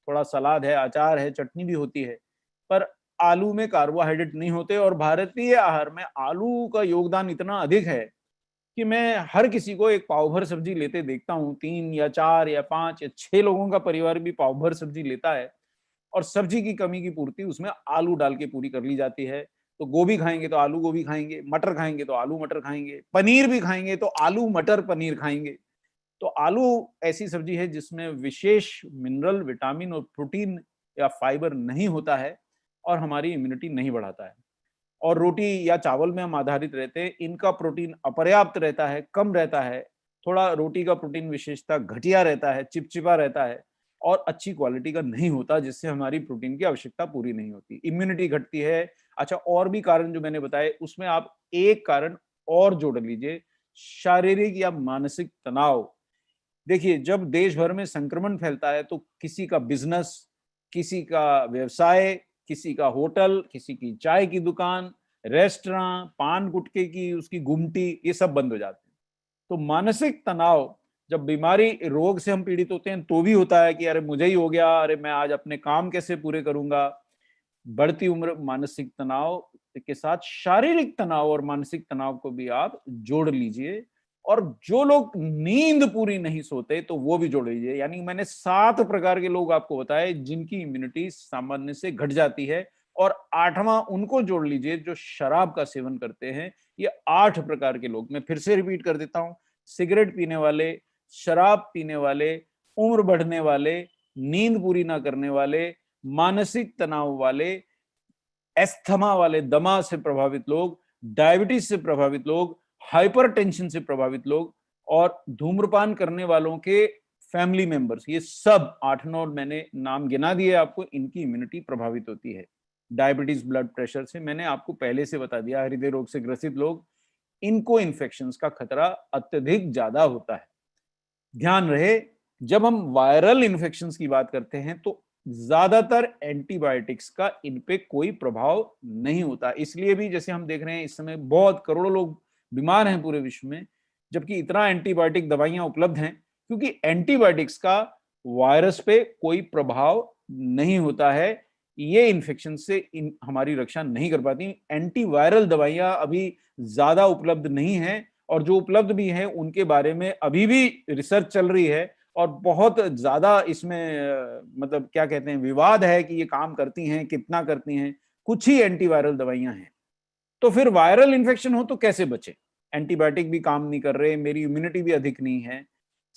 थोड़ा सलाद है, अचार है, चटनी भी होती है, पर आलू में कार्बोहाइड्रेट नहीं होते। और भारतीय आहार में आलू का योगदान इतना अधिक है कि मैं हर किसी को एक पाव भर सब्जी लेते देखता हूँ। 3 या 4 या 5 या 6 लोगों का परिवार भी पाव भर सब्जी लेता है, और सब्जी की कमी की पूर्ति उसमें आलू डाल के पूरी कर ली जाती है। तो गोभी खाएंगे तो आलू गोभी खाएंगे, मटर खाएंगे तो आलू मटर खाएंगे, पनीर भी खाएंगे तो आलू मटर पनीर खाएंगे। तो आलू ऐसी सब्जी है जिसमें विशेष मिनरल, विटामिन और प्रोटीन या फाइबर नहीं होता है और हमारी इम्यूनिटी नहीं बढ़ाता है। और रोटी या चावल में हम आधारित रहते हैं, इनका प्रोटीन अपर्याप्त रहता है, कम रहता है। थोड़ा रोटी का प्रोटीन विशेषता घटिया रहता है, चिपचिपा रहता है और अच्छी क्वालिटी का नहीं होता, जिससे हमारी प्रोटीन की आवश्यकता पूरी नहीं होती, इम्यूनिटी घटती है। अच्छा, और भी कारण जो मैंने बताए उसमें आप एक कारण और जोड़ लीजिए, शारीरिक या मानसिक तनाव। देखिए, जब देश भर में संक्रमण फैलता है तो किसी का बिजनेस, किसी का व्यवसाय, किसी का होटल, किसी की चाय की दुकान, रेस्टोरेंट, पान गुटखे की उसकी गुमटी, ये सब बंद हो जाते हैं। तो मानसिक तनाव, जब बीमारी रोग से हम पीड़ित होते हैं तो भी होता है कि अरे मुझे ही हो गया, अरे मैं आज अपने काम कैसे पूरे करूंगा। बढ़ती उम्र, मानसिक तनाव के साथ शारीरिक तनाव और मानसिक तनाव को भी आप जोड़ लीजिए। और जो लोग नींद पूरी नहीं सोते तो वो भी जोड़ लीजिए। यानी मैंने 7 प्रकार के लोग आपको बताए जिनकी इम्यूनिटी सामान्य से घट जाती है, और 8वां उनको जोड़ लीजिए जो शराब का सेवन करते हैं। ये 8 प्रकार के लोग, मैं फिर से रिपीट कर देता हूं, सिगरेट पीने वाले, शराब पीने वाले, उम्र बढ़ने वाले, नींद पूरी ना करने वाले, मानसिक तनाव वाले, एस्थमा वाले, दमा से प्रभावित लोग, डायबिटीज से प्रभावित लोग, हाइपरटेंशन से प्रभावित लोग, और धूम्रपान करने वालों के फैमिली मेंबर्स, ये सब 8-9 मैंने नाम गिना दिए आपको, इनकी इम्यूनिटी प्रभावित होती है। डायबिटीज, ब्लड प्रेशर से मैंने आपको पहले से बता दिया, हृदय रोग से ग्रसित लोग, इनको इन्फेक्शंस का खतरा अत्यधिक ज्यादा होता है। ध्यान रहे, जब हम वायरल इन्फेक्शंस की बात करते हैं तो ज्यादातर एंटीबायोटिक्स का इन पे कोई प्रभाव नहीं होता। इसलिए भी जैसे हम देख रहे हैं इस समय बहुत करोड़ों लोग बीमार हैं पूरे विश्व में, जबकि इतना एंटीबायोटिक दवाइयां उपलब्ध हैं, क्योंकि एंटीबायोटिक्स का वायरस पे कोई प्रभाव नहीं होता है। ये इन्फेक्शन से हमारी रक्षा नहीं कर पाती। एंटीवायरल दवाइयां अभी ज्यादा उपलब्ध नहीं है, और जो उपलब्ध भी है उनके बारे में अभी भी रिसर्च चल रही है, और बहुत ज्यादा इसमें मतलब क्या कहते हैं, विवाद है कि ये काम करती हैं, कितना करती हैं। कुछ ही एंटीवायरल दवाइयां हैं। तो फिर वायरल इन्फेक्शन हो तो कैसे बचे? एंटीबायोटिक भी काम नहीं कर रहे, मेरी इम्यूनिटी भी अधिक नहीं है।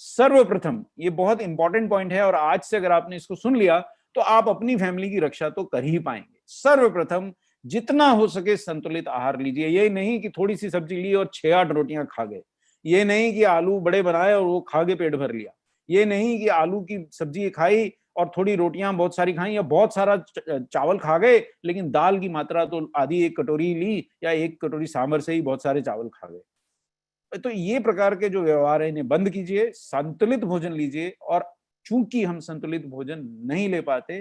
सर्वप्रथम, ये बहुत इंपॉर्टेंट पॉइंट है, और आज से अगर आपने इसको सुन लिया तो आप अपनी फैमिली की रक्षा तो कर ही पाएंगे। सर्वप्रथम, जितना हो सके संतुलित आहार लीजिए। ये नहीं कि थोड़ी सी सब्जी ली और 6-8 रोटियां खा गए, ये नहीं कि आलू बड़े बनाए और वो खा के पेट भर लिया, ये नहीं कि आलू की सब्जी खाई और थोड़ी रोटियां बहुत सारी खाई, या बहुत सारा चावल खा गए लेकिन दाल की मात्रा तो आधी 1 कटोरी ली, या 1 कटोरी सांभर से ही बहुत सारे चावल खा गए। तो ये प्रकार के जो व्यवहार है इन्हें बंद कीजिए, संतुलित भोजन लीजिए। और चूंकि हम संतुलित भोजन नहीं ले पाते,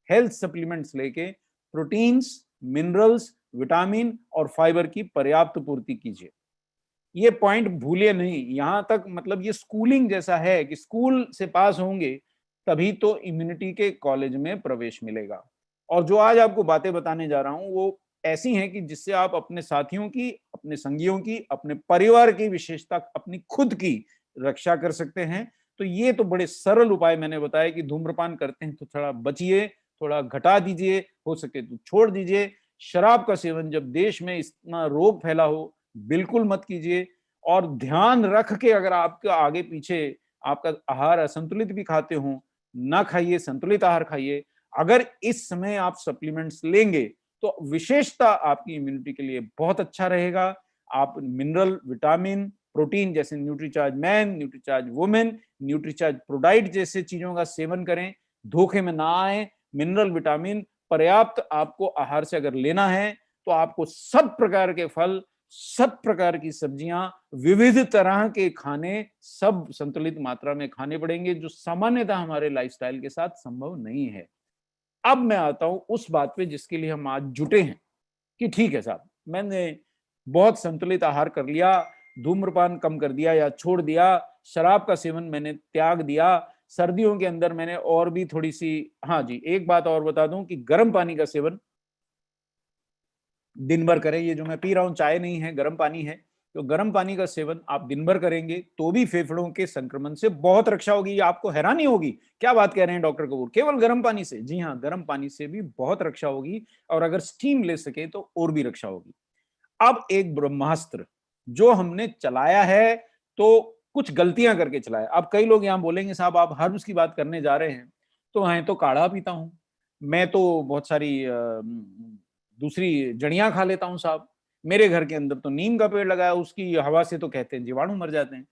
हेल्थ सप्लीमेंट्स लेके प्रोटीन्स, मिनरल्स, विटामिन और फाइबर की पर्याप्त पूर्ति कीजिए। ये पॉइंट भूलिए नहीं। यहां तक मतलब ये स्कूलिंग जैसा है कि स्कूल से पास होंगे तभी तो इम्यूनिटी के कॉलेज में प्रवेश मिलेगा। और जो आज आपको बातें बताने जा रहा हूं वो ऐसी हैं कि जिससे आप अपने साथियों की, अपने संगियों की, अपने परिवार की, विशेषता अपनी खुद की रक्षा कर सकते हैं। तो ये तो बड़े सरल उपाय मैंने बताए कि धूम्रपान करते हैं तो थोड़ा बचिए, थोड़ा घटा दीजिए, हो सके तो छोड़ दीजिए। शराब का सेवन जब देश में इतना रोग फैला हो बिल्कुल मत कीजिए। और ध्यान रख के, अगर आपके आगे पीछे आपका आहार असंतुलित भी खाते हो, ना खाइए, संतुलित आहार खाइए। अगर इस समय आप सप्लीमेंट्स लेंगे तो विशेषता आपकी इम्यूनिटी के लिए बहुत अच्छा रहेगा। आप मिनरल, विटामिन, प्रोटीन जैसे Nutricharge man, Nutricharge women, Nutricharge ProDiet जैसे चीजों का सेवन करें, धोखे में ना आए। मिनरल, विटामिन, पर्याप्त आपको आहार से अगर लेना है तो आपको सब प्रकार के फल, सब प्रकार की सब्जियां, विविध तरह के खाने सब संतुलित मात्रा में खाने पड़ेंगे, जो सामान्यतः हमारे लाइफस्टाइल के साथ संभव नहीं है। अब मैं आता हूं उस बात पे जिसके लिए हम आज जुटे हैं कि ठीक है साहब, मैंने बहुत संतुलित आहार कर लिया, धूम्रपान कम कर दिया या छोड़ दिया, शराब का सेवन मैंने त्याग दिया, सर्दियों के अंदर मैंने और भी थोड़ी सी, हाँ जी, एक बात और बता दूं कि गर्म पानी का सेवन दिन भर करें। ये जो मैं पी रहा हूं चाय नहीं है, गर्म पानी है, तो गर्म पानी का सेवन आप दिन भर करेंगे तो भी फेफड़ों के संक्रमण से बहुत रक्षा होगी। ये आपको हैरानी होगी, क्या बात कह रहे हैं डॉक्टर कपूर, केवल गर्म पानी से? जी हाँ, गर्म पानी से भी बहुत रक्षा होगी, और अगर स्टीम ले सके तो और भी रक्षा होगी। अब एक ब्रह्मास्त्र जो हमने चलाया है, तो कुछ गलतियां करके चलाया। अब कई लोग यहाँ बोलेंगे साहब आप हर्ब्स की बात करने जा रहे हैं, तो मैं तो काढ़ा पीता हूँ, मैं तो बहुत सारी दूसरी जड़ियां खा लेता हूँ साहब, मेरे घर के अंदर तो नीम का पेड़ लगाया, उसकी हवा से तो कहते हैं जीवाणु मर जाते हैं।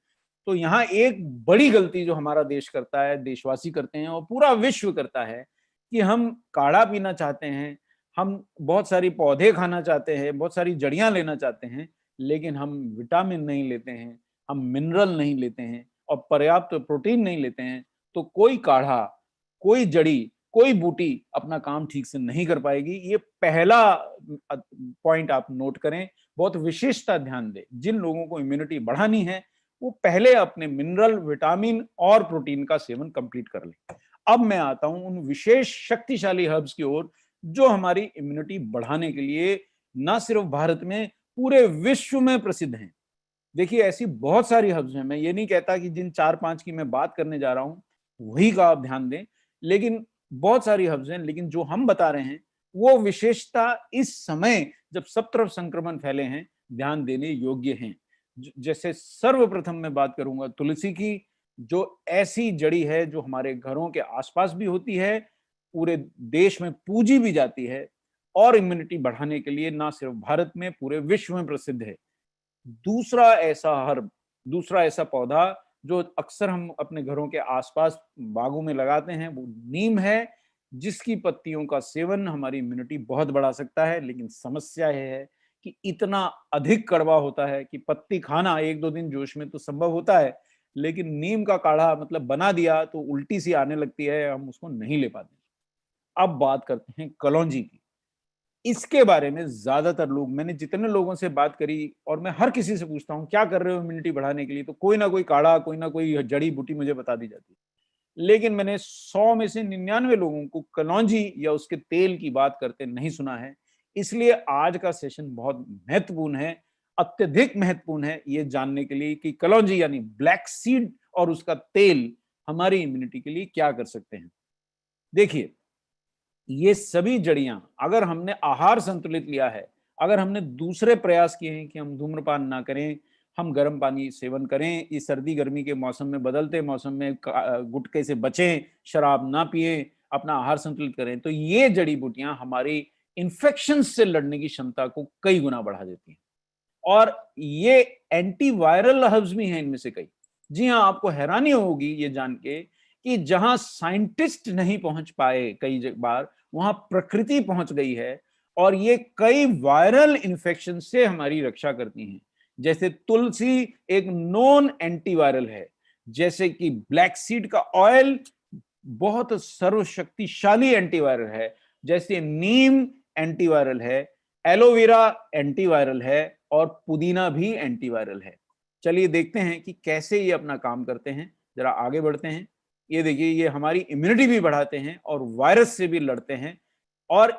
तो यहाँ एक बड़ी गलती जो हमारा देश करता है, देशवासी करते हैं और पूरा विश्व करता है, कि हम काढ़ा पीना चाहते हैं, हम बहुत सारी पौधे खाना चाहते हैं, बहुत सारी जड़ियां लेना चाहते हैं, लेकिन हम विटामिन नहीं लेते हैं, हम मिनरल नहीं लेते हैं और पर्याप्त प्रोटीन नहीं लेते हैं, तो कोई काढ़ा, कोई जड़ी, कोई बूटी अपना काम ठीक से नहीं कर पाएगी। ये पहला पॉइंट आप नोट करें, बहुत विशेषता ध्यान दें। जिन लोगों को इम्यूनिटी बढ़ानी है वो पहले अपने मिनरल, विटामिन और प्रोटीन का सेवन कंप्लीट कर लें। अब मैं आता हूं उन विशेष शक्तिशाली हर्ब्स की ओर जो हमारी इम्यूनिटी बढ़ाने के लिए न सिर्फ भारत में, पूरे विश्व में प्रसिद्ध हैं। देखिए ऐसी बहुत सारी हर्ब्स हैं, मैं ये नहीं कहता कि जिन 4-5 की मैं बात करने जा रहा हूं वही का आप ध्यान दें, लेकिन बहुत सारी हर्ब्स हैं, लेकिन जो हम बता रहे हैं वो विशेषता इस समय जब सब तरफ संक्रमण फैले हैं ध्यान देने योग्य हैं। जैसे सर्वप्रथम मैं बात करूंगा तुलसी की, जो ऐसी जड़ी है जो हमारे घरों के आसपास भी होती है, पूरे देश में पूजी भी जाती है और इम्यूनिटी बढ़ाने के लिए ना सिर्फ भारत में पूरे विश्व में प्रसिद्ध है। दूसरा ऐसा हर्ब, दूसरा ऐसा पौधा जो अक्सर हम अपने घरों के आसपास बागों में लगाते हैं, वो नीम है, जिसकी पत्तियों का सेवन हमारी इम्यूनिटी बहुत बढ़ा सकता है। लेकिन समस्या यह है कि इतना अधिक कड़वा होता है कि पत्ती खाना 1-2 दिन जोश में तो संभव होता है, लेकिन नीम का काढ़ा मतलब बना दिया तो उल्टी सी आने लगती है, हम उसको नहीं ले पाते। अब बात करते हैं कलौंजी की। इसके बारे में ज्यादातर लोग, मैंने जितने लोगों से बात करी और मैं हर किसी से पूछता हूँ क्या कर रहे हो इम्यूनिटी बढ़ाने के लिए, तो कोई ना कोई काढ़ा, कोई ना कोई जड़ी बूटी मुझे बता दी जाती है। लेकिन मैंने 100 में से 99 लोगों को कलौंजी या उसके तेल की बात करते नहीं सुना है। इसलिए आज का सेशन बहुत महत्वपूर्ण है, अत्यधिक महत्वपूर्ण है ये जानने के लिए कि कलौंजी यानी ब्लैक सीड और उसका तेल हमारी इम्यूनिटी के लिए क्या कर सकते हैं। देखिए ये सभी जड़ियां, अगर हमने आहार संतुलित लिया है, अगर हमने दूसरे प्रयास किए हैं कि हम धूम्रपान ना करें, हम गर्म पानी सेवन करें, इस सर्दी गर्मी के मौसम में, बदलते मौसम में गुटखे से बचें, शराब ना पिए, अपना आहार संतुलित करें, तो ये जड़ी बूटियां हमारी इन्फेक्शन से लड़ने की क्षमता को कई गुना बढ़ा देती हैं। और ये एंटीवायरल हर्ब्स भी हैं इनमें से कई। जी हाँ, आपको हैरानी होगी ये जान के कि जहां साइंटिस्ट नहीं पहुंच पाए कई बार, वहां प्रकृति पहुंच गई है और ये कई वायरल इन्फेक्शन से हमारी रक्षा करती हैं। जैसे तुलसी एक नॉन एंटीवायरल है, जैसे कि ब्लैक सीड का ऑयल बहुत सर्वशक्तिशाली एंटीवायरल है, जैसे नीम एंटीवायरल है, एलोवेरा एंटीवायरल है और पुदीना भी एंटीवायरल है। चलिए देखते हैं कि कैसे ये अपना काम करते हैं, जरा आगे बढ़ते हैं। ये देखिए, ये हमारी इम्यूनिटी भी बढ़ाते हैं और वायरस से भी लड़ते हैं, और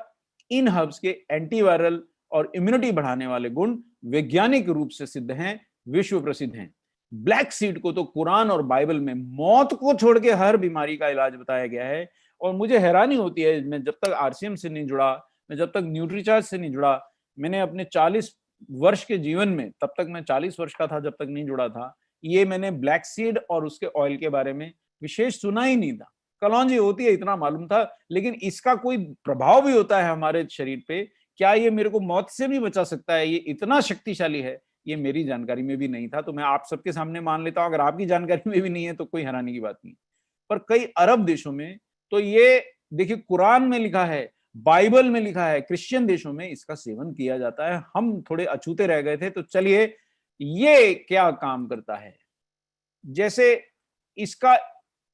इन हर्ब्स के एंटीवायरल और इम्यूनिटी बढ़ाने वाले गुण वैज्ञानिक रूप से सिद्ध हैं, विश्व प्रसिद्ध हैं। ब्लैक सीड को तो कुरान और बाइबल में मौत को छोड़ के हर बीमारी का इलाज बताया गया है। और मुझे हैरानी होती है, मैं जब तक आरसीएम से नहीं जुड़ा, मैं जब तक न्यूट्रीचार्ज से नहीं जुड़ा, मैंने अपने 40 वर्ष के जीवन में, तब तक मैं 40 वर्ष का था जब तक नहीं जुड़ा था, ये मैंने ब्लैक सीड और उसके ऑयल के बारे में विशेष सुना ही नहीं था। कलौंजी होती है इतना मालूम था, लेकिन इसका कोई प्रभाव भी होता है हमारे शरीर पे, क्या ये मेरे को मौत से भी बचा सकता है, ये इतना शक्तिशाली है, ये मेरी जानकारी में भी नहीं था। तो मैं आप सबके सामने मान लेता हूं, अगर आपकी जानकारी में भी नहीं है तो कोई हैरानी की बात नहीं। पर कई अरब देशों में तो ये देखिए, कुरान में लिखा है बाइबल में लिखा है, क्रिश्चियन देशों में इसका सेवन किया जाता है। हम थोड़े अछूते रह गए थे, तो चलिए ये क्या काम करता है। जैसे इसका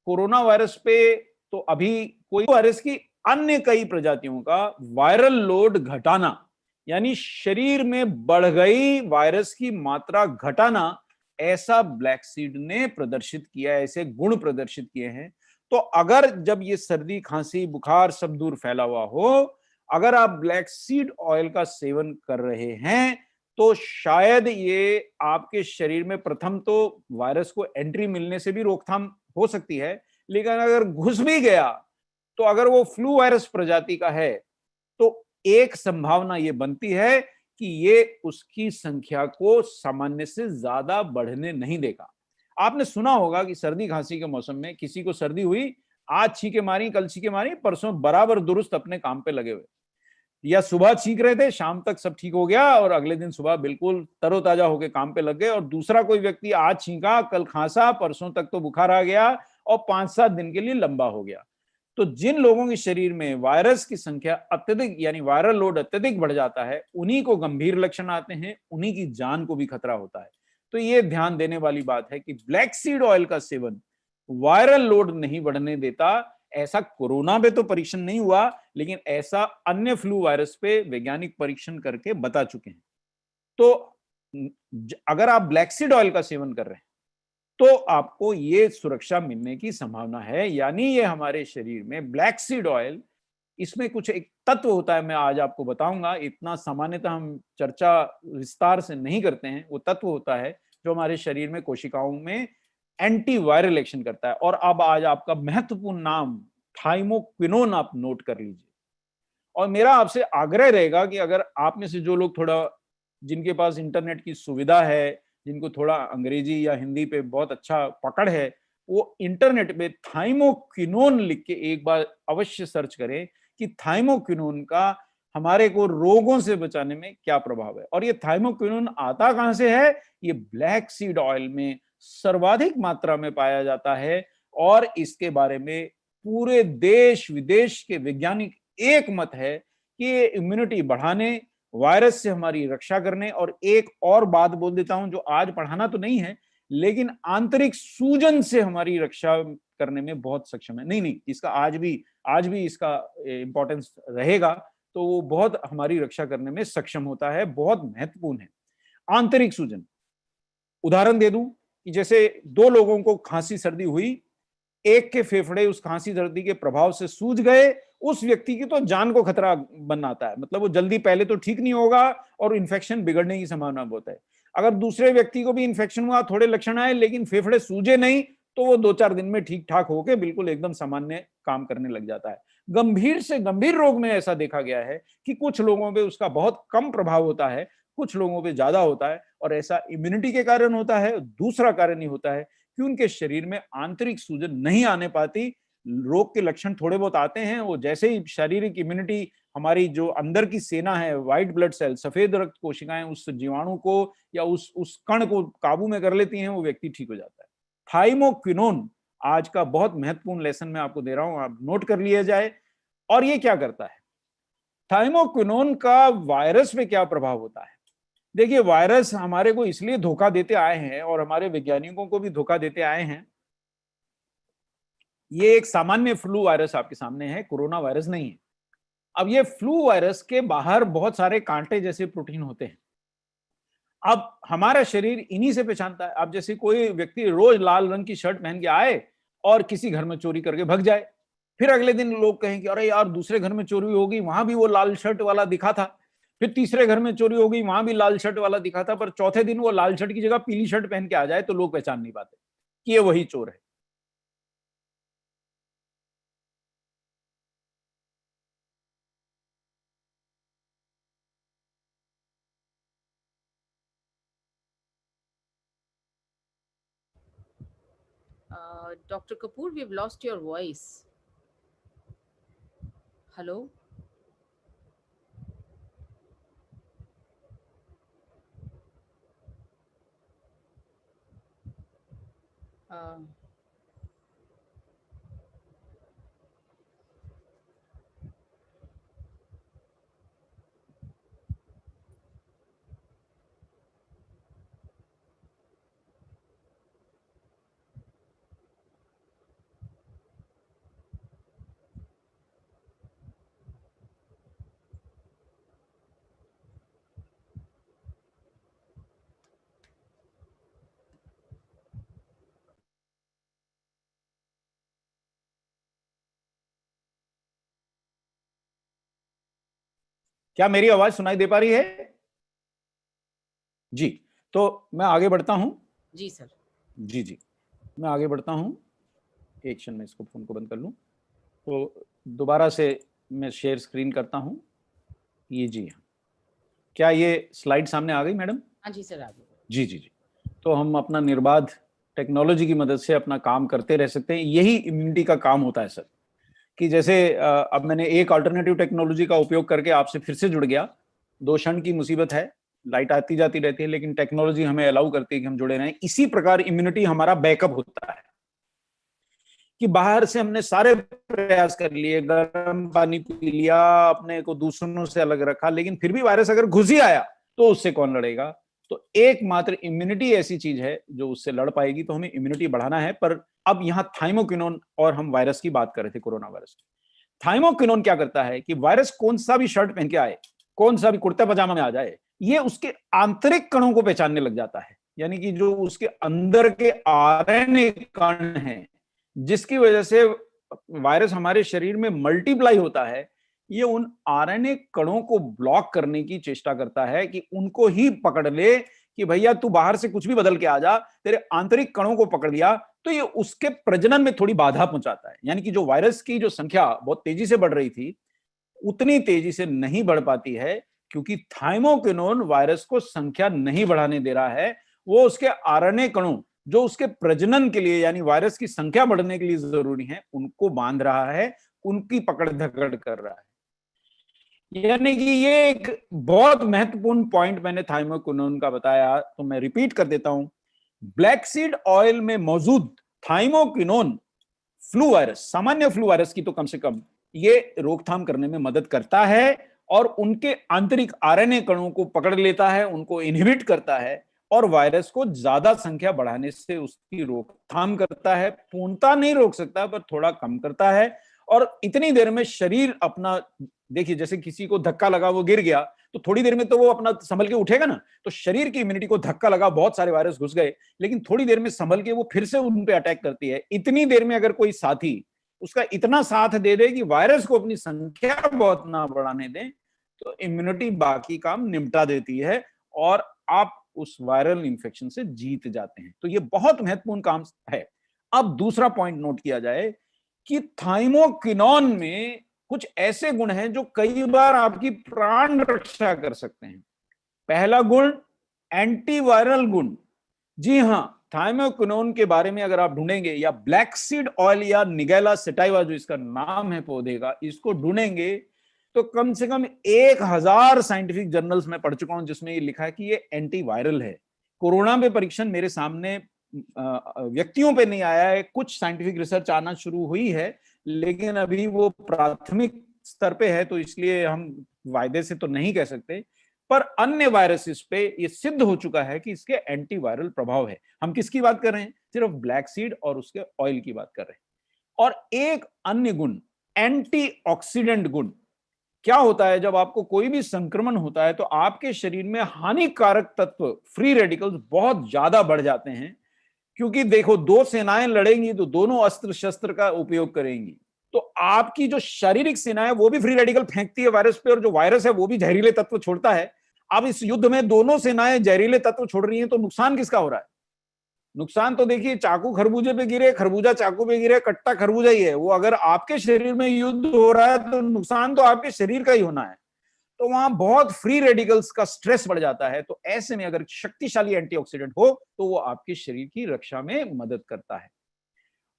कोरोना वायरस पे तो अभी कोई वायरस की अन्य कई प्रजातियों का वायरल लोड घटाना, यानी शरीर में बढ़ गई वायरस की मात्रा घटाना, ऐसा ब्लैक सीड ने प्रदर्शित किया, ऐसे गुण प्रदर्शित किए हैं। तो अगर जब ये सर्दी खांसी बुखार सब दूर फैला हुआ हो, अगर आप ब्लैक सीड ऑयल का सेवन कर रहे हैं, तो शायद ये आपके शरीर में प्रथम तो वायरस को एंट्री मिलने से भी रोकथाम हो सकती है, लेकिन अगर घुस भी गया तो अगर वो फ्लू वायरस प्रजाति का है तो एक संभावना ये बनती है कि ये उसकी संख्या को सामान्य से ज्यादा बढ़ने नहीं देगा। आपने सुना होगा कि सर्दी खांसी के मौसम में किसी को सर्दी हुई, आज छींके मारी कल छींके मारी, परसों बराबर दुरुस्त अपने काम पे लगे हुए, या सुबह छींक रहे थे शाम तक सब ठीक हो गया और अगले दिन सुबह बिल्कुल तरोताजा होकर काम पे लग गए। और दूसरा कोई व्यक्ति आज छींका कल खांसा परसों तक तो बुखार आ गया और 5-7 दिन के लिए लंबा हो गया। तो जिन लोगों के शरीर में वायरस की संख्या अत्यधिक यानी वायरल लोड अत्यधिक बढ़ जाता है, उन्हीं को गंभीर लक्षण आते हैं, उन्हीं की जान को भी खतरा होता है। तो ये ध्यान देने वाली बात है कि ब्लैक सीड ऑयल का सेवन वायरल लोड नहीं बढ़ने देता। ऐसा कोरोना पे तो परीक्षण नहीं हुआ, लेकिन ऐसा अन्य फ्लू वायरस पे वैज्ञानिक परीक्षण करके बता चुके हैं। तो अगर आप ब्लैक सीड ऑयल का सेवन कर रहे हैं तो आपको ये सुरक्षा मिलने की संभावना है। यानी ये हमारे शरीर में ब्लैक सीड ऑयल, इसमें कुछ एक तत्व होता है, मैं आज आपको बताऊंगा। इतना सामान्यतः हम चर्चा विस्तार से नहीं करते हैं। वो तत्व होता है जो हमारे शरीर में कोशिकाओं में एंटी वायरल एक्शन करता है। और अब आज आपका महत्वपूर्ण नाम थाइमोक्विनोन आप नोट कर लीजिए। और मेरा आपसे आग्रह रहेगा कि अगर आप में से जो लोग थोड़ा, जिनके पास इंटरनेट की सुविधा है, जिनको थोड़ा अंग्रेजी या हिंदी पे बहुत अच्छा पकड़ है, वो इंटरनेट पे थाइमोक्विनोन लिख के एक बार अवश्य सर्च करें कि थाइमोक्विनोन का हमारे को रोगों से बचाने में क्या प्रभाव है। और ये थाइमोक्विनोन आता कहां से है? ये ब्लैक सीड ऑयल में सर्वाधिक मात्रा में पाया जाता है। और इसके बारे में पूरे देश विदेश के वैज्ञानिक एक मत है कि ये इम्यूनिटी बढ़ाने, वायरस से हमारी रक्षा करने, और एक और बात बोल देता हूं जो आज पढ़ाना तो नहीं है, लेकिन आंतरिक सूजन से हमारी रक्षा करने में बहुत सक्षम है। नहीं, इसका आज भी इसका इंपॉर्टेंस रहेगा। तो वो बहुत हमारी रक्षा करने में सक्षम होता है, बहुत महत्वपूर्ण है आंतरिक सूजन। उदाहरण दे दूं कि जैसे दो लोगों को खांसी सर्दी हुई, एक के फेफड़े उस खांसी सर्दी के प्रभाव से सूज गए, उस व्यक्ति की तो जान को खतरा बन आता है। मतलब वो जल्दी पहले तो ठीक नहीं होगा और इन्फेक्शन बिगड़ने की संभावना बहुत है। अगर दूसरे व्यक्ति को भी इन्फेक्शन हुआ, थोड़े लक्षण आए लेकिन फेफड़े सूजे नहीं, तो वो 2-4 दिन में ठीक ठाक होकर बिल्कुल एकदम सामान्य काम करने लग जाता है। गंभीर से गंभीर रोग में ऐसा देखा गया है कि कुछ लोगों पे उसका बहुत कम प्रभाव होता है, कुछ लोगों पे ज्यादा होता है। और ऐसा इम्यूनिटी के कारण होता है। दूसरा कारण ये होता है कि उनके शरीर में आंतरिक सूजन नहीं आने पाती। रोग के लक्षण थोड़े बहुत आते हैं, वो जैसे ही शारीरिक इम्यूनिटी, हमारी जो अंदर की सेना है, व्हाइट ब्लड सेल, सफेद रक्त कोशिकाएं उस जीवाणु को या उस कण को काबू में कर लेती हैं, वो व्यक्ति ठीक हो जाता है। थाइमोक्विनोन आज का बहुत महत्वपूर्ण लेसन मैं आपको दे रहा हूं, आप नोट कर लिया जाए। और ये क्या करता है? थाइमोक्विनोन का वायरस पे क्या प्रभाव होता है? देखिए, वायरस हमारे को इसलिए धोखा देते आए हैं और हमारे वैज्ञानिकों को भी धोखा देते आए हैं। ये एक सामान्य फ्लू वायरस आपके सामने है, कोरोना वायरस नहीं है। अब ये फ्लू वायरस के बाहर बहुत सारे कांटे जैसे प्रोटीन होते हैं। अब हमारा शरीर इन्हीं से पहचानता है। अब जैसे कोई व्यक्ति रोज लाल रंग की शर्ट पहन के आए और किसी घर में चोरी करके भग जाए, फिर अगले दिन लोग कहें कि अरे यार, दूसरे घर में चोरी होगी, वहां भी वो लाल शर्ट वाला दिखा था। फिर तीसरे घर में चोरी होगी, वहां भी लाल शर्ट वाला दिखा था। पर चौथे दिन वो लाल शर्ट की जगह पीली शर्ट पहन के आ जाए तो लोग पहचान नहीं पाते कि ये वही चोर है। Dr. Kapoor, we've lost your voice. Hello? Uh, क्या मेरी आवाज सुनाई दे पा रही है? जी, तो मैं आगे बढ़ता हूं। जी सर। जी जी, मैं आगे बढ़ता हूं। एक क्षण में इसको फोन को बंद कर लूं। तो दोबारा से मैं शेयर स्क्रीन करता हूं। ये जी हाँ, क्या ये स्लाइड सामने आ गई मैडम? हाँ जी सर, आगे। जी जी जी, तो हम अपना निर्बाध टेक्नोलॉजी की मदद से अपना काम करते रह सकते हैं। यही इम्यूनिटी का काम होता है सर, कि जैसे अब मैंने एक अल्टरनेटिव टेक्नोलॉजी का उपयोग करके आपसे फिर से जुड़ गया। 2 क्षण की मुसीबत है, लाइट आती जाती रहती है, लेकिन टेक्नोलॉजी हमें अलाउ करती है कि हम जुड़े रहें। इसी प्रकार इम्यूनिटी हमारा बैकअप होता है, कि बाहर से हमने सारे प्रयास कर लिए, गर्म पानी पी लिया, अपने को दूसरों से अलग रखा, लेकिन फिर भी वायरस अगर घुस ही आया तो उससे कौन लड़ेगा? तो एकमात्र इम्यूनिटी ऐसी चीज है जो उससे लड़ पाएगी, तो हमें इम्यूनिटी बढ़ाना है। पर अब यहाँ थाइमोकिनोन, और हम वायरस की बात कर रहे थे, कोरोना वायरस। थाइमोकिनोन क्या करता है कि वायरस कौन सा भी शर्ट पहन के आए, कौन सा भी कुर्ता पजामा में आ जाए, ये उसके आंतरिक कणों को पहचानने लग जाता है। यानी कि जो उसके अंदर के आरएनए कण हैं, जिसकी वजह से वायरस हमारे शरीर में मल्टीप्लाई होता है, ये उन आरएनए कणों को ब्लॉक करने की चेष्टा करता है कि उनको ही पकड़ ले, कि भैया तू बाहर से कुछ भी बदल के आ जा, तेरे आंतरिक कणों को पकड़ लिया। तो ये उसके प्रजनन में थोड़ी बाधा पहुंचाता है। यानी कि जो वायरस की जो संख्या बहुत तेजी से बढ़ रही थी, उतनी तेजी से नहीं बढ़ पाती है, क्योंकि थाइमोकिनोन वायरस को संख्या नहीं बढ़ाने दे रहा है। वो उसके आरएनए कणों, जो उसके प्रजनन के लिए यानी वायरस की संख्या बढ़ने के लिए जरूरी है, उनको बांध रहा है, उनकी पकड़ धकड़ कर रहा है। यानी कि ये एक बहुत महत्वपूर्ण पॉइंट मैंने थाइमोकिनोन का बताया, तो मैं रिपीट कर देता हूं। ब्लैक सीड ऑयल में मौजूद थाइमोकिनोन फ्लू वायरस, सामान्य फ्लू वायरस की तो कम से कम ये रोकथाम करने में मदद करता है, और उनके आंतरिक आरएनए कणों को पकड़ लेता है, उनको इनहिबिट करता है, और वायरस को ज्यादा संख्या बढ़ाने से उसकी रोकथाम करता है। पूर्णता नहीं रोक सकता, पर थोड़ा कम करता है। और इतनी देर में शरीर अपना, देखिए जैसे किसी को धक्का लगा, वो गिर गया, तो थोड़ी देर में तो वो अपना संभल के उठेगा ना। तो शरीर की इम्यूनिटी को धक्का लगा, बहुत सारे वायरस घुस गए, लेकिन थोड़ी देर में संभल के वो फिर से उन पे अटैक करती है। इतनी देर में अगर कोई साथी उसका इतना साथ दे दे कि वायरस को अपनी संख्या बहुत ना बढ़ाने दें, तो इम्यूनिटी बाकी काम निपटा देती है, और आप उस वायरल इंफेक्शन से जीत जाते हैं। तो ये बहुत महत्वपूर्ण काम है। अब दूसरा पॉइंट नोट किया जाए कि थाइमोकिनोन में कुछ ऐसे गुण हैं जो कई बार आपकी प्राण रक्षा कर सकते हैं। पहला गुण, एंटीवायरल गुण। जी हां, थाइमोकिनोन के बारे में अगर आप ढूंढेंगे, या ब्लैक सीड ऑयल या निगेला सेटाइवा जो इसका नाम है पौधे का, इसको ढूंढेंगे तो कम से कम 1000 साइंटिफिक जर्नल्स में पढ़ चुका हूं जिसमें ये लिखा है कि ये एंटीवायरल है। कोरोना पे परीक्षण मेरे सामने व्यक्तियों पे नहीं आया है, कुछ साइंटिफिक रिसर्च आना शुरू हुई है, लेकिन अभी वो प्राथमिक स्तर पे है, तो इसलिए हम वायदे से तो नहीं कह सकते। पर अन्य वायरसेस पे ये सिद्ध हो चुका है कि इसके एंटीवायरल प्रभाव है। हम किसकी बात कर रहे हैं? सिर्फ ब्लैक सीड और उसके ऑयल की बात कर रहे हैं। और एक अन्य गुण, एंटीऑक्सीडेंट गुण। क्या होता है, जब आपको कोई भी संक्रमण होता है तो आपके शरीर में हानिकारक तत्व, फ्री रेडिकल्स बहुत ज्यादा बढ़ जाते हैं। क्योंकि देखो, दो सेनाएं लड़ेंगी तो दोनों अस्त्र शस्त्र का उपयोग करेंगी, तो आपकी जो शारीरिक सेना है वो भी फ्री रेडिकल फेंकती है वायरस पे, और जो वायरस है वो भी जहरीले तत्व छोड़ता है। अब इस युद्ध में दोनों सेनाएं जहरीले तत्व छोड़ रही हैं, तो नुकसान किसका हो रहा है? नुकसान तो देखिए, चाकू खरबूजे पे गिरे, खरबूजा चाकू पे गिरे, कट्टा खरबूजा ही है वो। अगर आपके शरीर में युद्ध हो रहा है तो नुकसान तो आपके शरीर का ही होना है। तो वहां बहुत फ्री रेडिकल्स का स्ट्रेस बढ़ जाता है। तो ऐसे में अगर शक्तिशाली एंटीऑक्सीडेंट हो तो वो आपके शरीर की रक्षा में मदद करता है।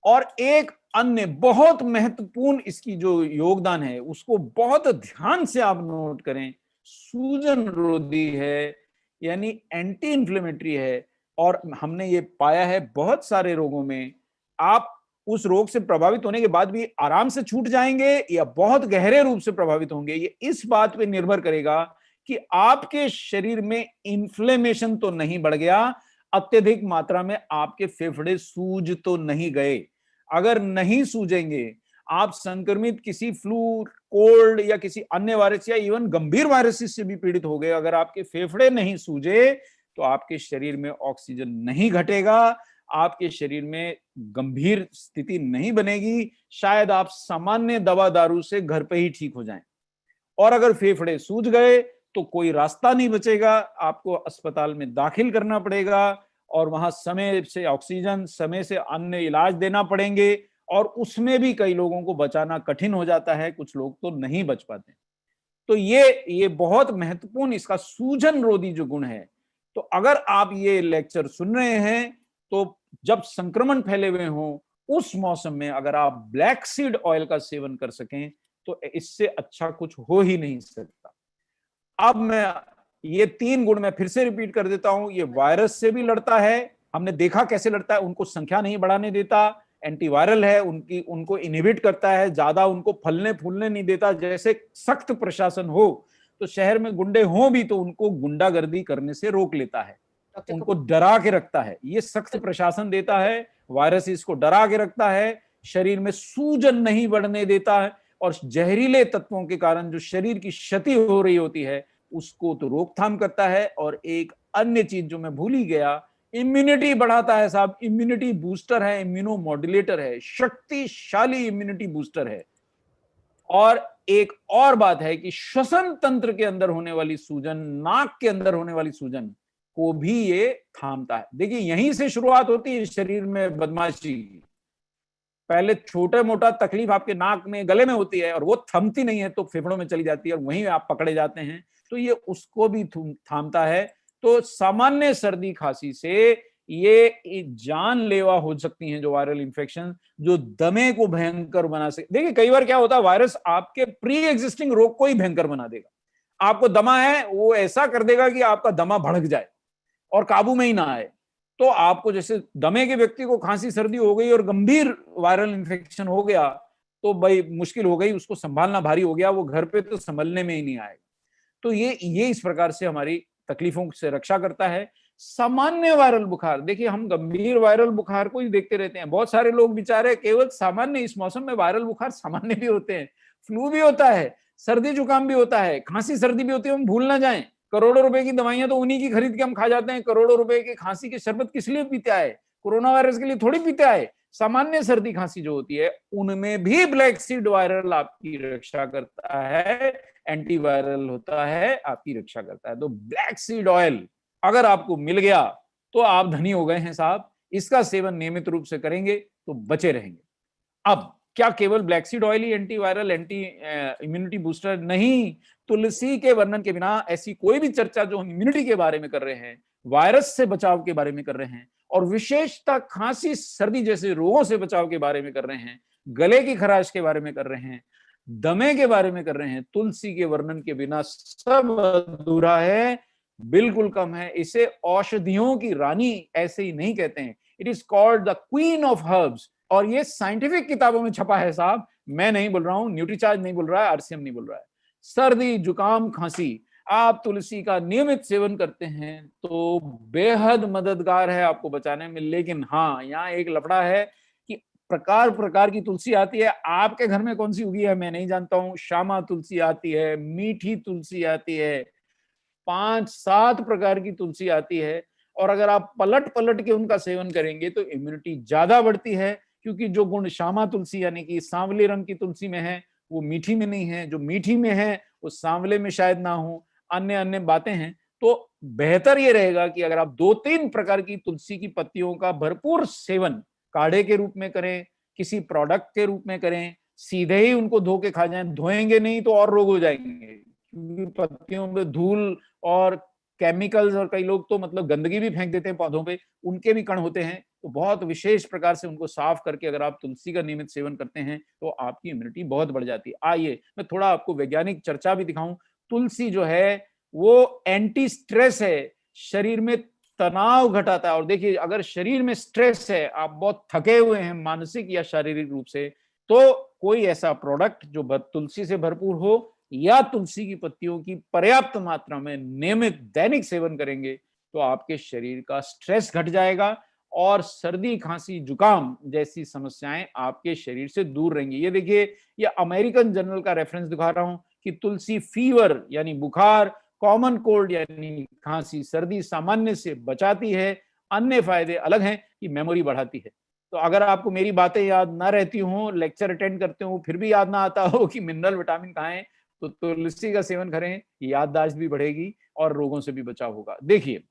और एक अन्य बहुत महत्वपूर्ण इसकी जो योगदान है, उसको बहुत ध्यान से आप नोट करें, सूजन रोधी है, यानी एंटी इंफ्लेमेटरी है। और हमने ये पाया है बहुत सारे रोगों में, आप उस रोग से प्रभावित होने के बाद भी आराम से छूट जाएंगे या बहुत गहरे रूप से प्रभावित होंगे। ये इस बात पे निर्भर करेगा कि आपके शरीर में इन्फ्लेमेशन तो नहीं बढ़ गया, अत्यधिक मात्रा में आपके फेफड़े सूज तो नहीं गए। अगर नहीं सूजेंगे, आप संक्रमित किसी फ्लू, कोल्ड या किसी अन्य वायरस या इवन गंभीर वायरस से भी पीड़ित हो गए, अगर आपके फेफड़े नहीं सूजे तो आपके शरीर में ऑक्सीजन नहीं घटेगा, आपके शरीर में गंभीर स्थिति नहीं बनेगी, शायद आप सामान्य दवा दारू से घर पे ही ठीक हो जाएं। और अगर फेफड़े सूज गए तो कोई रास्ता नहीं बचेगा, आपको अस्पताल में दाखिल करना पड़ेगा और वहां समय से ऑक्सीजन, समय से अन्य इलाज देना पड़ेंगे, और उसमें भी कई लोगों को बचाना कठिन हो जाता है, कुछ लोग तो नहीं बच पाते। तो ये बहुत महत्वपूर्ण इसका सूजन रोधी जो गुण है। तो अगर आप ये लेक्चर सुन रहे हैं तो जब संक्रमण फैले हुए हों उस मौसम में अगर आप ब्लैक सीड ऑयल का सेवन कर सकें तो इससे अच्छा कुछ हो ही नहीं सकता। अब मैं ये 3 गुण मैं फिर से रिपीट कर देता हूं। ये वायरस से भी लड़ता है, हमने देखा कैसे लड़ता है, उनको संख्या नहीं बढ़ाने देता, एंटीवायरल है, उनको इनहिबिट करता है, ज्यादा उनको फलने फूलने नहीं देता। जैसे सख्त प्रशासन हो तो शहर में गुंडे हों भी तो उनको गुंडागर्दी करने से रोक लेता है, उनको डरा के रखता है। ये सख्त प्रशासन देता है, वायरस इसको डरा के रखता है, शरीर में सूजन नहीं बढ़ने देता है, और जहरीले तत्वों के कारण जो शरीर की क्षति हो रही होती है उसको तो रोकथाम करता है। और एक अन्य चीज जो मैं भूल ही गया, इम्यूनिटी बढ़ाता है साहब, इम्यूनिटी बूस्टर है, इम्यूनो मॉड्यूलेटर है, शक्तिशाली इम्यूनिटी बूस्टर है। और एक और बात है कि श्वसन तंत्र के अंदर होने वाली सूजन, नाक के अंदर होने वाली सूजन को भी ये थामता है। देखिए यहीं से शुरुआत होती है शरीर में बदमाशी की। पहले छोटा मोटा तकलीफ आपके नाक में, गले में होती है और वो थमती नहीं है तो फेफड़ों में चली जाती है और वहीं आप पकड़े जाते हैं, तो ये उसको भी थामता है। तो सामान्य सर्दी खांसी से ये जानलेवा हो सकती हैं जो वायरल इंफेक्शन, जो दमे को भयंकर बना सकते। देखिए कई बार क्या होता है, वायरस आपके प्री एग्जिस्टिंग रोग को ही भयंकर बना देगा। आपको दमा है, वो ऐसा कर देगा कि आपका दमा भड़क जाए और काबू में ही ना आए। तो आपको जैसे दमे के व्यक्ति को खांसी सर्दी हो गई और गंभीर वायरल इंफेक्शन हो गया तो भाई मुश्किल हो गई, उसको संभालना भारी हो गया, वो घर पे तो संभलने में ही नहीं आएगा। तो ये इस प्रकार से हमारी तकलीफों से रक्षा करता है। सामान्य वायरल बुखार, देखिए हम गंभीर वायरल बुखार को ही देखते रहते हैं, बहुत सारे लोग बेचारे केवल सामान्य, इस मौसम में वायरल बुखार सामान्य भी होते हैं, फ्लू भी होता है, सर्दी जुकाम भी होता है, खांसी सर्दी भी होती है। हम भूल ना जाएं, करोड़ों रुपए की दवाइयां तो उन्हीं की खरीद के हम खा जाते हैं। करोड़ों रुपए के खांसी के शरबत किस लिए पीते आए? कोरोना वायरस के लिए थोड़ी पीते आए। सामान्य सर्दी खांसी जो होती है उनमें भी ब्लैक सीड वायरल आपकी रक्षा करता है, एंटीवायरल होता है, आपकी रक्षा करता है। तो ब्लैक सीड ऑयल अगर आपको मिल गया तो आप धनी हो गए हैं साहब। इसका सेवन नियमित रूप से करेंगे तो बचे रहेंगे। अब क्या केवल ब्लैक सीड ऑयल ही एंटीवायरल, एंटी इम्यूनिटी बूस्टर? नहीं, तुलसी के वर्णन के बिना ऐसी कोई भी चर्चा जो हम इम्यूनिटी के बारे में कर रहे हैं, वायरस से बचाव के बारे में कर रहे हैं, और विशेषतः खांसी सर्दी जैसे रोगों से बचाव के बारे में कर रहे हैं, गले की खराश के बारे में कर रहे हैं, दमे के बारे में कर रहे हैं, तुलसी के वर्णन के बिना सब अधूरा है, बिल्कुल कम है। इसे औषधियों की रानी ऐसे ही नहीं कहते हैं, it is called the queen of herbs. और ये साइंटिफिक किताबों में छपा है साहब, मैं नहीं बोल रहा हूं, न्यूट्रीचार्ज नहीं बोल रहा है, आरसीएम नहीं बोल रहा है। सर्दी जुकाम खांसी आप तुलसी का नियमित सेवन करते हैं तो बेहद मददगार है आपको बचाने में। लेकिन हाँ, यहाँ एक लफड़ा है कि प्रकार प्रकार की तुलसी आती है। आपके घर में कौन सी उगी है मैं नहीं जानता हूँ। श्यामा तुलसी आती है, मीठी तुलसी आती है, 5-7 प्रकार की तुलसी आती है, और अगर आप पलट पलट के उनका सेवन करेंगे तो इम्यूनिटी ज्यादा बढ़ती है। क्योंकि जो गुण श्यामा तुलसी यानी कि सांवले रंग की तुलसी में है वो मीठी में नहीं है, जो मीठी में है वो सांवले में शायद ना हो, अन्य अन्य बातें हैं। तो बेहतर ये रहेगा कि अगर आप 2-3 प्रकार की तुलसी की पत्तियों का भरपूर सेवन काढ़े के रूप में करें, किसी प्रोडक्ट के रूप में करें, सीधे ही उनको धो के खा जाएं, धोएंगे नहीं तो और रोग हो जाएंगे, क्योंकि पत्तियों में धूल और केमिकल्स, और कई लोग तो मतलब गंदगी भी फेंक देते हैं पौधों पे, उनके भी कण होते हैं। तो बहुत विशेष प्रकार से उनको साफ करके अगर आप तुलसी का नियमित सेवन करते हैं तो आपकी इम्यूनिटी बहुत बढ़ जाती है। आइए मैं थोड़ा आपको वैज्ञानिक चर्चा भी दिखाऊं। तुलसी जो है वो एंटी स्ट्रेस है, शरीर में तनाव घटाता है। और देखिए अगर शरीर में स्ट्रेस है, आप बहुत थके हुए हैं मानसिक या शारीरिक रूप से, तो कोई ऐसा प्रोडक्ट जो तुलसी से भरपूर हो या तुलसी की पत्तियों की पर्याप्त मात्रा में नियमित दैनिक सेवन करेंगे तो आपके शरीर का स्ट्रेस घट जाएगा और सर्दी खांसी जुकाम जैसी समस्याएं आपके शरीर से दूर रहेंगी। ये देखिए, ये अमेरिकन जर्नल का रेफरेंस दिखा रहा हूं कि तुलसी फीवर यानी बुखार, कॉमन कोल्ड यानी खांसी सर्दी सामान्य से बचाती है। अन्य फायदे अलग हैं कि मेमोरी बढ़ाती है। तो अगर आपको मेरी बातें याद ना रहती हों, लेक्चर अटेंड करते हो फिर भी याद ना आता हो कि मिनरल विटामिन कहाँ है, तो तुलसी का सेवन करें, याददाश्त भी बढ़ेगी और रोगों से भी बचाव होगा। देखिए,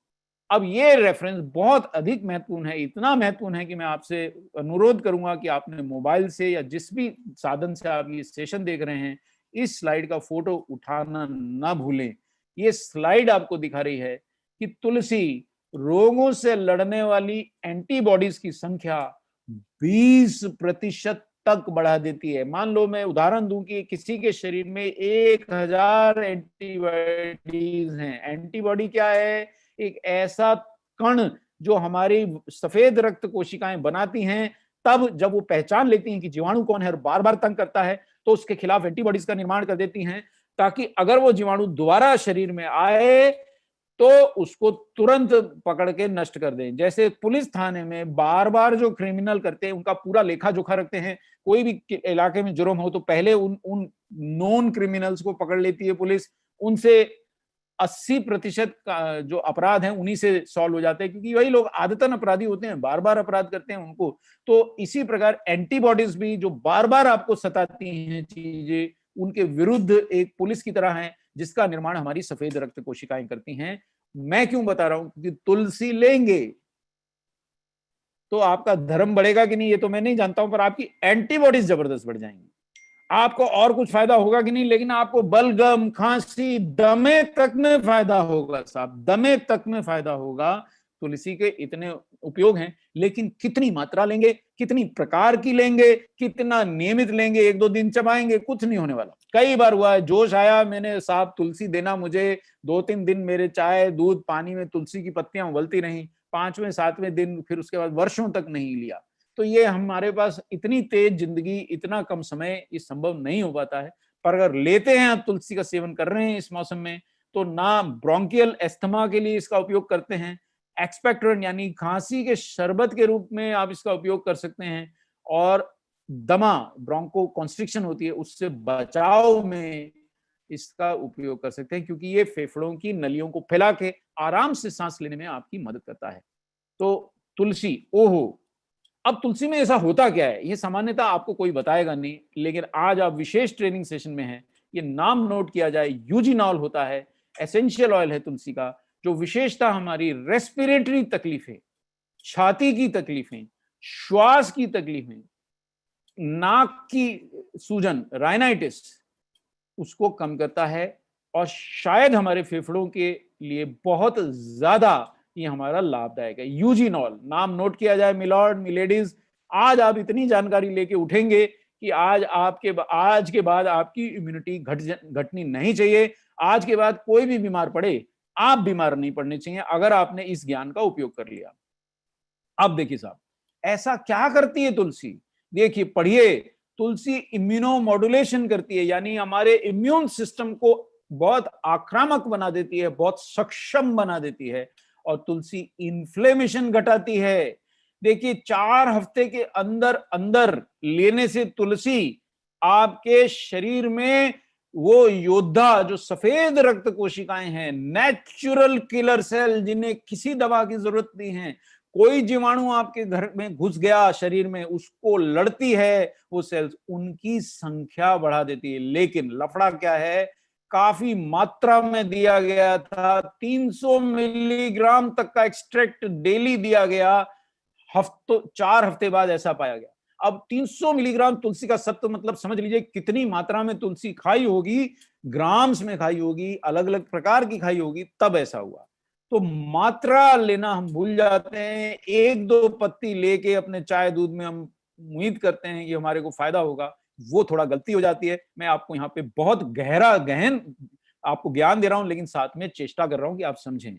अब ये रेफरेंस बहुत अधिक महत्वपूर्ण है, इतना महत्वपूर्ण है कि मैं आपसे अनुरोध करूंगा कि आपने मोबाइल से या जिस भी साधन से आप ये सेशन देख रहे हैं, इस स्लाइड का फोटो उठाना ना भूलें। ये स्लाइड आपको दिखा रही है कि तुलसी रोगों से लड़ने वाली एंटीबॉडीज की संख्या 20% तक बढ़ा देती है। मान लो मैं उदाहरण दूं कि किसी के शरीर में 1000 एंटीबॉडीज हैं। एंटीबॉडी क्या है? एक ऐसा कण जो हमारी सफेद रक्त कोशिकाएं बनाती हैं, तब जब वो पहचान लेती हैं कि जीवाणु कौन है और बार बार तंग करता है, तो उसके खिलाफ एंटीबॉडीज का निर्माण कर देती हैं, ताकि अगर वो जीवाणु दोबारा शरीर में आए तो उसको तुरंत पकड़ के नष्ट कर दें। जैसे पुलिस थाने में बार बार जो क्रिमिनल करते हैं उनका पूरा लेखा जोखा रखते हैं, कोई भी इलाके में जुर्म हो तो पहले उन नॉन क्रिमिनल्स को पकड़ लेती है पुलिस, उनसे 80% का जो अपराध हैं उन्हीं से सॉल्व हो जाते हैं, क्योंकि वही लोग आदतन अपराधी होते हैं, बार बार अपराध करते हैं उनको। तो इसी प्रकार एंटीबॉडीज भी जो बार बार आपको सताती हैं चीजें, उनके विरुद्ध एक पुलिस की तरह है, जिसका निर्माण हमारी सफेद रक्त कोशिकाएं करती हैं। मैं क्यों बता रहा हूं? क्योंकि तुलसी लेंगे तो आपका धर्म बढ़ेगा कि नहीं ये तो मैं नहीं जानता हूं, पर आपकी एंटीबॉडीज जबरदस्त बढ़ जाएंगी। आपको और कुछ फायदा होगा कि नहीं, लेकिन आपको बलगम, खांसी, दमे तक में फायदा होगा साहब, दमे तक में फायदा होगा। तुलसी के इतने उपयोग हैं, लेकिन कितनी मात्रा लेंगे, कितनी प्रकार की लेंगे, कितना नियमित लेंगे, 1-2 दिन चबाएंगे, कुछ नहीं होने वाला। कई बार हुआ है, जोश आया, मैंने साहब तुलसी देना मुझे, 2-3 दिन मेरे चाय दूध पानी में तुलसी की पत्तियां उबलती रहीं, 5वें 7वें दिन फिर उसके बाद वर्षों तक नहीं लिया। तो ये हमारे पास इतनी तेज जिंदगी, इतना कम समय, ये संभव नहीं हो पाता है। पर अगर लेते हैं, आप तुलसी का सेवन कर रहे हैं इस मौसम में, तो ना ब्रोंकियल एस्थमा के लिए इसका उपयोग करते हैं, एक्सपेक्टोरेंट यानी खांसी के शरबत के रूप में आप इसका उपयोग कर सकते हैं, और दमा ब्रोंको कॉन्स्ट्रिक्शन होती है उससे बचाव में इसका उपयोग कर सकते हैं, क्योंकि ये फेफड़ों की नलियों को फैला के आराम से सांस लेने में आपकी मदद करता है। तो तुलसी, ओहो, अब तुलसी में ऐसा होता क्या है, ये सामान्यतः आपको कोई बताएगा नहीं, लेकिन आज आप विशेष ट्रेनिंग सेशन में हैं, ये नाम नोट किया जाए। यूजिनॉल होता है, एसेंशियल ऑयल है तुलसी का, जो विशेषता हमारी रेस्पिरेटरी तकलीफें, छाती की तकलीफें, श्वास की तकलीफें, नाक की सूजन, राइनाइटिस, उसको कम करता है, और शायद हमारे फेफड़ों के लिए बहुत ज्यादा ये हमारा लाभदायक है। यूजिनॉल नाम नोट किया जाए मिलॉर्ड मिलेडीज। आज आप इतनी जानकारी लेके उठेंगे कि आज के बाद आपकी इम्यूनिटी घटनी नहीं चाहिए। आज के बाद कोई भी बीमार पड़े, आप बीमार नहीं पड़ने चाहिए अगर आपने इस ज्ञान का उपयोग कर लिया। अब देखिए साहब, ऐसा क्या करती है तुलसी? देखिए, पढ़िए, तुलसी इम्यूनोमॉड्यूलेशन करती है, यानी हमारे इम्यून सिस्टम को बहुत आक्रामक बना देती है, बहुत सक्षम बना देती है, और तुलसी इन्फ्लेमेशन घटाती है। देखिए, 4 हफ्ते के अंदर अंदर लेने से तुलसी आपके शरीर में वो योद्धा जो सफेद रक्त कोशिकाएं हैं, नेचुरल किलर सेल, जिन्हें किसी दवा की जरूरत नहीं है, कोई जीवाणु आपके घर में घुस गया शरीर में, उसको लड़ती है वो सेल्स, उनकी संख्या बढ़ा देती है। लेकिन लफड़ा क्या है, काफी मात्रा में दिया गया था, 300 मिलीग्राम तक का एक्सट्रैक्ट डेली दिया गया, 4 हफ्ते बाद ऐसा पाया गया। अब 300 मिलीग्राम तुलसी का सत्व, मतलब समझ लीजिए कितनी मात्रा में तुलसी खाई होगी, ग्राम्स में खाई होगी, अलग अलग प्रकार की खाई होगी, तब ऐसा हुआ। तो मात्रा लेना हम भूल जाते हैं, 1-2 पत्ती लेके अपने चाय दूध में हम उम्मीद करते हैं कि हमारे को फायदा होगा, वो थोड़ा गलती हो जाती है। मैं आपको यहाँ पे बहुत गहन आपको ज्ञान दे रहा हूं, लेकिन साथ में चेष्टा कर रहा हूं कि आप समझें।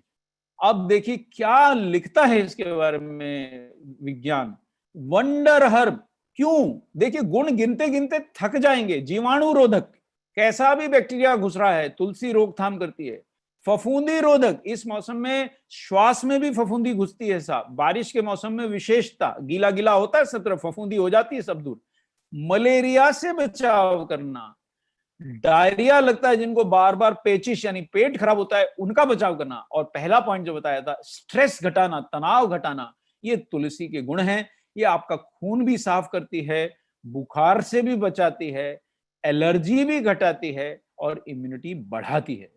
अब देखिए क्या लिखता है इसके बारे में विज्ञान, वंडर हर्ब। क्यों? देखिए, गुण गिनते गिनते थक जाएंगे। जीवाणु रोधक, कैसा भी बैक्टीरिया घुस रहा है तुलसी रोकथाम करती है। फफूंदी रोधक, इस मौसम में श्वास में भी फफूंदी घुसती है साहब, बारिश के मौसम में विशेषता, गीला गीला होता है सब तरफ, फफूंदी हो जाती है सब दूर। मलेरिया से बचाव करना, डायरिया लगता है जिनको बार बार पेचिश यानी पेट खराब होता है, उनका बचाव करना, और पहला पॉइंट जो बताया था, स्ट्रेस घटाना, तनाव घटाना, ये तुलसी के गुण हैं। ये आपका खून भी साफ करती है, बुखार से भी बचाती है, एलर्जी भी घटाती है, और इम्यूनिटी बढ़ाती है।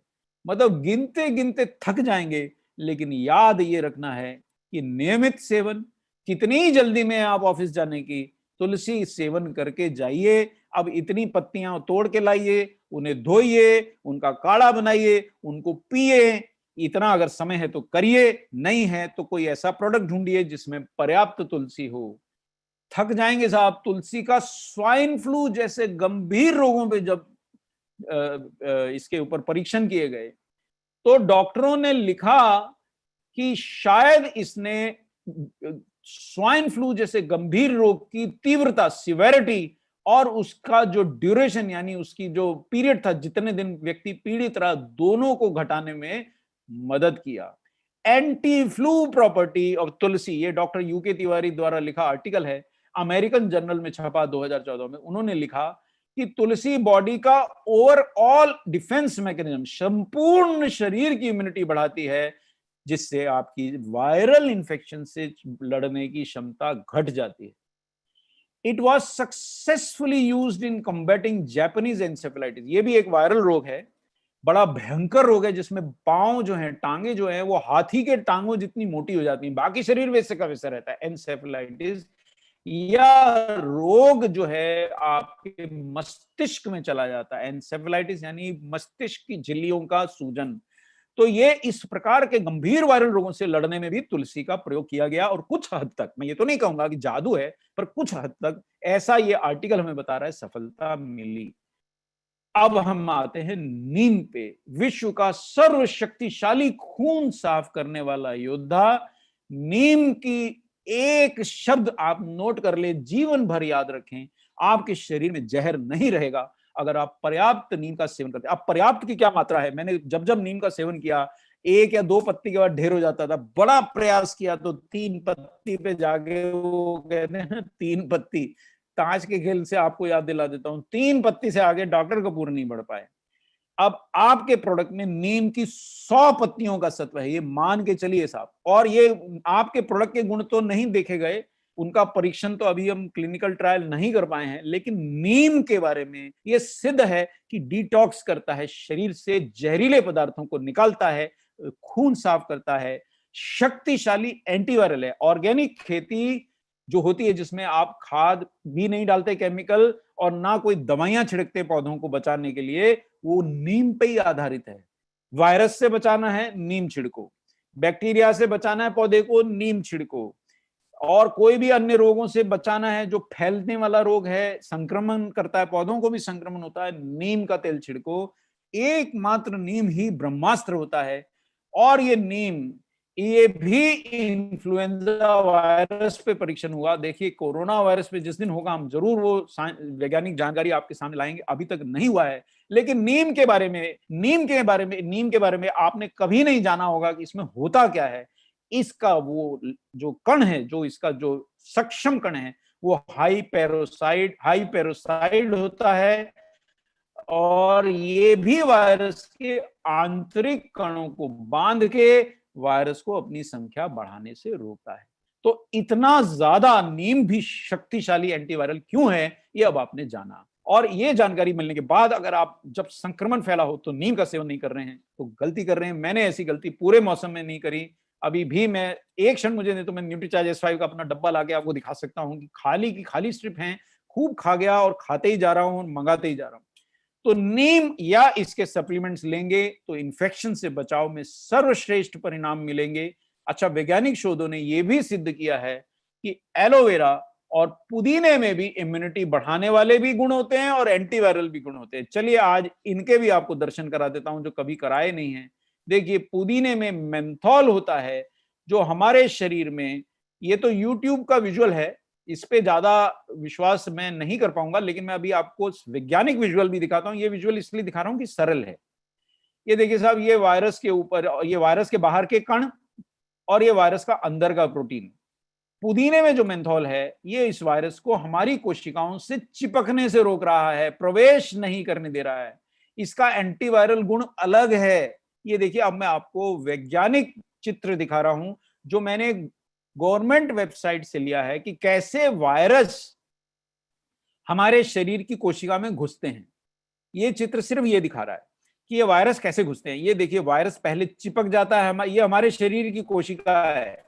मतलब गिनते गिनते थक जाएंगे, लेकिन याद ये रखना है कि नियमित सेवन, कितनी जल्दी में आप ऑफिस जाने की, तुलसी सेवन करके जाइए। अब इतनी पत्तियां तोड़ के लाइए, उन्हें धोइए, उनका काढ़ा बनाइए, उनको पिए। इतना अगर समय है तो करिए, नहीं है तो कोई ऐसा प्रोडक्ट ढूंढिए जिसमें पर्याप्त तुलसी हो। थक जाएंगे साहब। तुलसी का स्वाइन फ्लू जैसे गंभीर रोगों पे जब इसके ऊपर परीक्षण किए गए तो डॉक्टरों ने लिखा कि शायद इसने स्वाइन फ्लू जैसे गंभीर रोग की तीव्रता, सिवेरिटी और उसका जो ड्यूरेशन यानी उसकी जो पीरियड था, जितने दिन व्यक्ति पीड़ित रहा, दोनों को घटाने में मदद किया। एंटी फ्लू प्रॉपर्टी ऑफ तुलसी, ये डॉक्टर यूके तिवारी द्वारा लिखा आर्टिकल है, अमेरिकन जर्नल में छपा 2014 में। उन्होंने लिखा कि तुलसी बॉडी का ओवरऑल डिफेंस मैकेनिज्म, संपूर्ण शरीर की इम्यूनिटी बढ़ाती है, जिससे आपकी वायरल इंफेक्शन से लड़ने की क्षमता घट जाती है। It was successfully used in combating Japanese encephalitis. ये भी एक वायरल रोग है, बड़ा भयंकर रोग है, जिसमें पांव जो है, टांगे जो है, वो हाथी के टांगों जितनी मोटी हो जाती है, बाकी शरीर वैसे का वैसा रहता है। एन्सेफेलाइटिस या रोग जो है आपके मस्तिष्क में चला जाता है। एन्सेफेलाइटिस यानी मस्तिष्क की झिल्लियों का सूजन। तो ये इस प्रकार के गंभीर वायरल रोगों से लड़ने में भी तुलसी का प्रयोग किया गया, और कुछ हद तक, मैं ये तो नहीं कहूंगा कि जादू है, पर कुछ हद तक ऐसा ये आर्टिकल हमें बता रहा है, सफलता मिली। अब हम आते हैं नीम पे। विश्व का सर्वशक्तिशाली खून साफ करने वाला योद्धा। नीम की एक शब्द आप नोट कर ले, जीवन भर याद रखें, आपके शरीर में जहर नहीं रहेगा अगर आप पर्याप्त नीम का सेवन करते हैं। अब पर्याप्त की क्या मात्रा है? मैंने जब जब नीम का सेवन किया, 1 या 2 पत्ती के बाद ढेर हो जाता था। बड़ा प्रयास किया तो 3 पत्ती पे जाके, वो कहते हैं 3 पत्ती, ताश के खेल से आपको याद दिला देता हूं, 3 पत्ती से आगे डॉक्टर कपूर नहीं बढ़ पाए। अब आपके प्रोडक्ट में नीम की 100 पत्तियों का सत्व है, ये मान के चलिए साहब। और ये आपके प्रोडक्ट के गुण तो नहीं देखे गए, उनका परीक्षण तो अभी हम क्लिनिकल ट्रायल नहीं कर पाए हैं, लेकिन नीम के बारे में ये सिद्ध है कि डिटॉक्स करता है, शरीर से जहरीले पदार्थों को निकालता है, खून साफ करता है, शक्तिशाली एंटीवायरल है। ऑर्गेनिक खेती जो होती है, जिसमें आप खाद भी नहीं डालते केमिकल, और ना कोई दवाइयां छिड़कते पौधों को बचाने के लिए, वो नीम पे ही आधारित है। वायरस से बचाना है, नीम छिड़को। बैक्टीरिया से बचाना है पौधे को, नीम छिड़को। और कोई भी अन्य रोगों से बचाना है जो फैलने वाला रोग है, संक्रमण करता है, पौधों को भी संक्रमण होता है, नीम का तेल छिड़को। एकमात्र नीम ही ब्रह्मास्त्र होता है। और ये नीम, ये भी इन्फ्लुएंजा वायरस पे परीक्षण हुआ। देखिए, कोरोना वायरस पे जिस दिन होगा हम जरूर वो वैज्ञानिक जानकारी आपके सामने लाएंगे, अभी तक नहीं हुआ है। लेकिन नीम के बारे में आपने कभी नहीं जाना होगा कि इसमें होता क्या है। इसका वो जो कण है, जो इसका जो सक्षम कण है, वो हाई पेरोसाइड होता है, और ये भी वायरस के आंतरिक कणों को बांध के वायरस को अपनी संख्या बढ़ाने से रोकता है। तो इतना ज्यादा नीम भी शक्तिशाली एंटीवायरल क्यों है, ये अब आपने जाना। और ये जानकारी मिलने के बाद अगर आप जब संक्रमण फैला हो तो नीम का सेवन नहीं कर रहे हैं, तो गलती कर रहे हैं। मैंने ऐसी गलती पूरे मौसम में नहीं करी। अभी भी मैं, एक क्षण मुझे नहीं तो मैं न्यूट्रीचार्ज S5 का अपना डब्बा लाके आपको दिखा सकता हूं कि खाली की खाली स्ट्रिप हैं, खूब खा गया और खाते ही जा रहा हूं, मंगाते ही जा रहा हूं। तो नीम या इसके सप्लीमेंट्स लेंगे तो इन्फेक्शन से बचाव में सर्वश्रेष्ठ परिणाम मिलेंगे। अच्छा, वैज्ञानिक शोधों ने यह भी सिद्ध किया है कि एलोवेरा और पुदीने में भी इम्यूनिटी बढ़ाने वाले भी गुण होते हैं और एंटीवायरल भी गुण होते हैं। चलिए आज इनके भी आपको दर्शन करा देता हूं जो कभी कराए नहीं है। देखिए, पुदीने में मेंथॉल होता है जो हमारे शरीर में, ये तो यूट्यूब का विजुअल है, इस पे ज्यादा विश्वास मैं नहीं कर पाऊंगा, लेकिन मैं अभी आपको वैज्ञानिक विजुअल भी दिखाता हूं। ये विजुअल इसलिए दिखा रहा हूं कि सरल है। ये देखिए साहब, ये वायरस के ऊपर, ये वायरस के बाहर के कण और ये वायरस का अंदर का प्रोटीन। पुदीने में जो मेंथॉल है, ये इस वायरस को हमारी कोशिकाओं से चिपकने से रोक रहा है, प्रवेश नहीं करने दे रहा है। इसका एंटीवायरल गुण अलग है। ये देखिए, अब मैं आपको वैज्ञानिक चित्र दिखा रहा हूं जो मैंने गवर्नमेंट वेबसाइट से लिया है कि कैसे वायरस हमारे शरीर की कोशिका में घुसते हैं। ये चित्र सिर्फ ये दिखा रहा है कि ये वायरस कैसे घुसते हैं। ये देखिए, वायरस पहले चिपक जाता है, ये हमारे शरीर की कोशिका है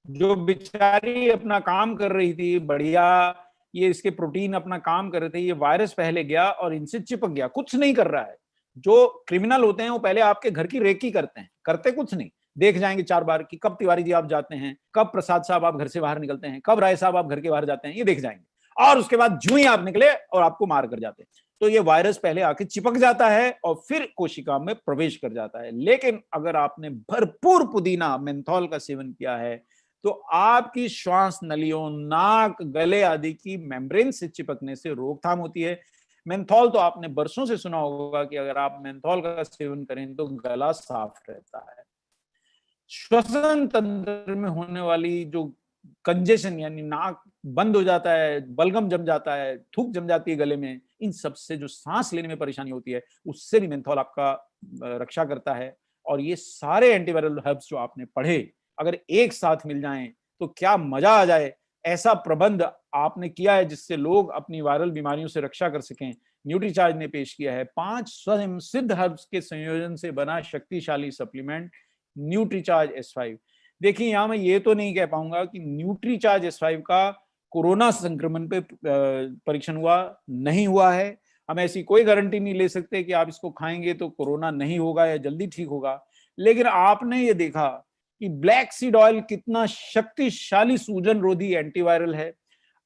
जो बेचारी अपना काम कर रही थी बढ़िया, ये इसके प्रोटीन अपना काम कर रहे थे, ये वायरस पहले गया और इनसे चिपक गया, कुछ नहीं कर रहा है। जो क्रिमिनल होते हैं वो पहले आपके घर की रेकी करते हैं, करते कुछ नहीं, देख जाएंगे 4 बार कि कब तिवारी जी आप जाते हैं, कब प्रसाद साहब आप घर से बाहर निकलते हैं, कब राय साहब आप घर के बाहर जाते हैं, ये देख जाएंगे, और उसके बाद जूं ही आप निकले और आपको मार कर जाते हैं। तो ये वायरस पहले आके चिपक जाता है और फिर कोशिका में प्रवेश कर जाता है। लेकिन अगर आपने भरपूर पुदीना मेंथोल का सेवन किया है तो आपकी श्वास नलियों, नाक, गले आदि की मेम्ब्रेन से चिपकने से रोकथाम होती है। मेंथोल तो आपने बरसों से सुना होगा कि अगर आप मेंथोल का सेवन करें तो गला साफ रहता है। श्वसन तंत्र में होने वाली जो कंजेशन, यानी नाक बंद हो जाता है, बलगम जम जाता है, थूक जम जाती है गले में, इन सब से जो सांस लेने में परेशानी होती है उससे भी मेंथोल आपका रक्षा करता है। और ये सारे एंटीवायरल हर्ब्स जो आपने पढ़े अगर एक साथ मिल जाएं तो क्या मजा आ जाए। ऐसा प्रबंध आपने किया है जिससे लोग अपनी वायरल बीमारियों से रक्षा कर सकें। न्यूट्रीचार्ज ने पेश किया है 5 स्वयं सिद्ध हर्ब्स के संयोजन से बना शक्तिशाली सप्लीमेंट न्यूट्रीचार्ज S5। देखिए, यहां मैं ये तो नहीं कह पाऊंगा कि न्यूट्रीचार्ज S5 का कोरोना संक्रमण पे परीक्षण हुआ, नहीं हुआ है। हम ऐसी कोई गारंटी नहीं ले सकते कि आप इसको खाएंगे तो कोरोना नहीं होगा या जल्दी ठीक होगा। लेकिन आपने ये देखा कि ब्लैक सीड ऑयल कितना शक्तिशाली सूजन रोधी एंटीवायरल है।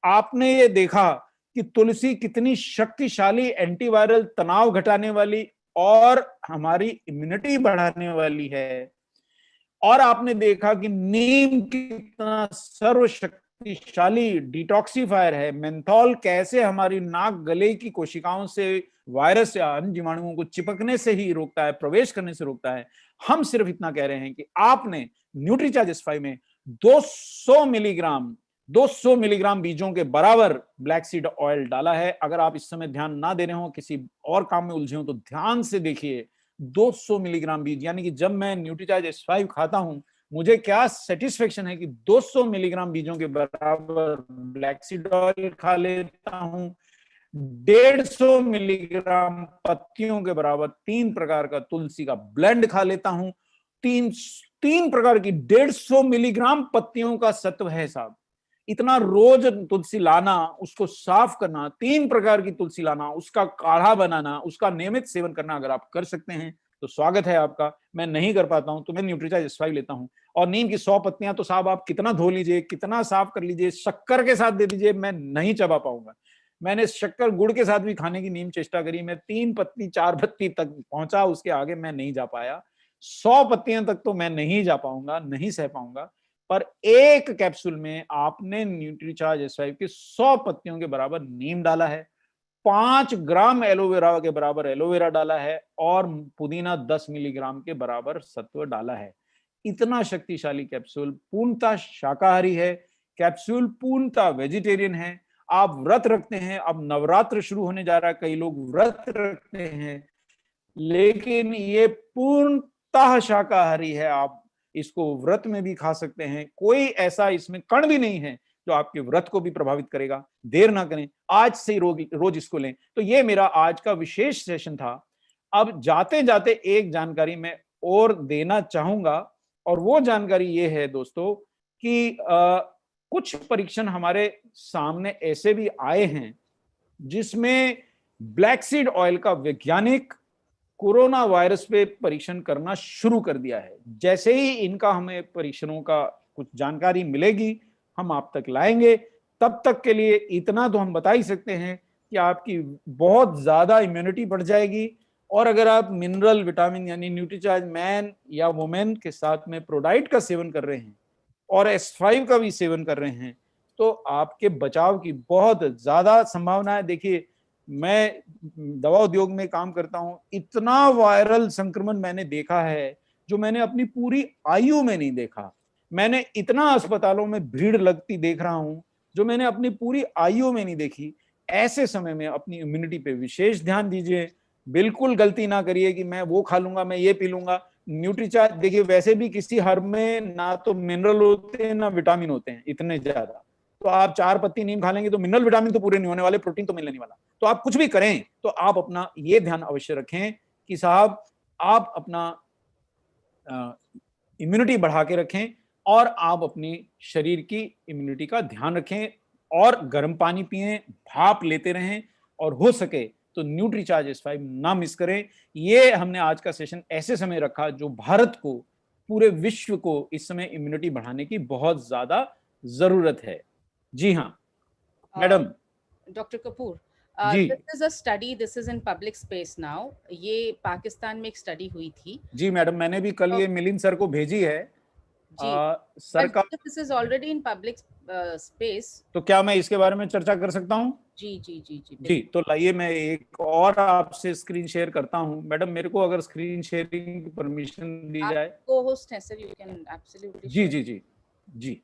आपने ये देखा कि तुलसी कितनी शक्तिशाली एंटीवायरल, तनाव घटाने वाली और हमारी इम्यूनिटी बढ़ाने वाली है। और आपने देखा कि नीम कितना सर्वशक्तिशाली डिटॉक्सिफायर है। मेंथोल कैसे हमारी नाक, गले की कोशिकाओं से वायरस या अन्य जीवाणुओं को चिपकने से ही रोकता है, प्रवेश करने से रोकता है। हम सिर्फ इतना कह रहे हैं कि आपने न्यूट्रीचार्ज S5 में 200 मिलीग्राम बीजों के बराबर ब्लैक सीड ऑयल डाला है। अगर आप इस समय ध्यान ना दे रहे हो, किसी और काम में उलझे हो, तो ध्यान से देखिए 200 मिलीग्राम बीज, यानी कि जब मैं न्यूट्रीचार्ज S5 खाता हूं मुझे क्या सेटिस्फेक्शन है कि 200 मिलीग्राम बीजों के बराबर ब्लैक सीड ऑयल खा लेता हूं, 150 मिलीग्राम पत्तियों के बराबर 3 प्रकार का तुलसी का ब्लेंड खा लेता हूं। 3 प्रकार की 150 मिलीग्राम पत्तियों का सत्व है साहब। इतना रोज तुलसी लाना, उसको साफ करना, 3 प्रकार की तुलसी लाना, उसका काढ़ा बनाना, उसका नियमित सेवन करना अगर आप कर सकते हैं तो स्वागत है आपका। मैं नहीं कर पाता हूं तो मैं न्यूट्रीचार्ज S5 लेता हूं। और नीम की 100 पत्तियां तो साहब आप कितना धो लीजिए, कितना साफ कर लीजिए, शक्कर के साथ दे दीजिए, मैं नहीं चबा पाऊंगा। मैंने शक्कर गुड़ के साथ भी खाने की नीम चेष्टा करी, मैं 3 पत्ती 4 पत्ती तक पहुंचा, उसके आगे मैं नहीं जा पाया। 100 पत्तियां तक तो मैं नहीं जा पाऊंगा, नहीं सह पाऊंगा। पर एक कैप्सूल में आपने न्यूट्रीचार्ज S5 की 100 पत्तियों के बराबर नीम डाला है, 5 ग्राम एलोवेरा के बराबर एलोवेरा डाला है और पुदीना 10 मिलीग्राम के बराबर सत्व डाला है। इतना शक्तिशाली कैप्सूल, पूर्णतः शाकाहारी है, कैप्सूल पूर्णतः वेजिटेरियन है। आप व्रत रखते हैं, अब नवरात्र शुरू होने जा रहा है, कई लोग व्रत रखते हैं, लेकिन ये पूर्णतः शाकाहारी है। आप इसको व्रत में भी खा सकते हैं, कोई ऐसा इसमें कण भी नहीं है जो आपके व्रत को भी प्रभावित करेगा। देर ना करें, आज से रोज इसको लें। तो ये मेरा आज का विशेष सेशन था। अब जाते जाते एक जानकारी मैं और देना चाहूंगा, और वो जानकारी ये है दोस्तों कि कुछ परीक्षण हमारे सामने ऐसे भी आए हैं जिसमें ब्लैक सीड ऑयल का वैज्ञानिक कोरोना वायरस पे परीक्षण करना शुरू कर दिया है। जैसे ही इनका हमें परीक्षणों का कुछ जानकारी मिलेगी हम आप तक लाएंगे। तब तक के लिए इतना तो हम बता ही सकते हैं कि आपकी बहुत ज्यादा इम्यूनिटी बढ़ जाएगी। और अगर आप मिनरल, विटामिन यानी न्यूट्रीचार्ज मैन या वुमेन के साथ में प्रोडाइट का सेवन कर रहे हैं और S5 का भी सेवन कर रहे हैं तो आपके बचाव की बहुत ज्यादा संभावना है। देखिए, मैं दवा उद्योग में काम करता हूं, इतना वायरल संक्रमण मैंने देखा है जो मैंने अपनी पूरी आयु में नहीं देखा। मैंने इतना अस्पतालों में भीड़ लगती देख रहा हूं जो मैंने अपनी पूरी आयु में नहीं देखी। ऐसे समय में अपनी इम्यूनिटी पे विशेष ध्यान दीजिए। बिल्कुल गलती ना करिए कि मैं वो खा लूंगा, मैं ये पी लूंगा। न्यूट्रीचार्ज देखिए, वैसे भी किसी हर्ब में ना तो मिनरल होते हैं ना विटामिन होते हैं इतने ज्यादा, तो आप 4 पत्ती नीम खा लेंगे तो मिनरल विटामिन तो पूरे नहीं होने वाले, प्रोटीन तो मिलने नहीं वाला। तो आप कुछ भी करें तो आप अपना ये ध्यान अवश्य रखें कि साहब आप अपना इम्यूनिटी बढ़ा के रखें और आप अपने शरीर की इम्यूनिटी का ध्यान रखें और गर्म पानी पिएं, भाप लेते रहें और हो सके तो न्यूट्रीचार्ज S5 ना मिस करें। ये हमने आज का सेशन ऐसे समय रखा जो भारत को, पूरे विश्व को इस समय इम्यूनिटी बढ़ाने की बहुत ज्यादा जरूरत है। जी हाँ madam. Doctor Kapoor, ji this is a study, this is in public space now. ये पाकिस्तान में एक स्टडी हुई थी। जी मैडम, मैंने भी कल ये मिलिंद सर को भेजी है। सर का this is already in public space, तो क्या मैं इसके बारे में चर्चा कर सकता हूँ? जी जी जी जी जी, तो लाइए मैं एक और आपसे स्क्रीन शेयर करता हूँ। मैडम मेरे को अगर स्क्रीन शेयरिंग की परमिशन दी जाए। को होस्ट है सर, यू कैन एब्सोल्युटली। जी जी जी जी,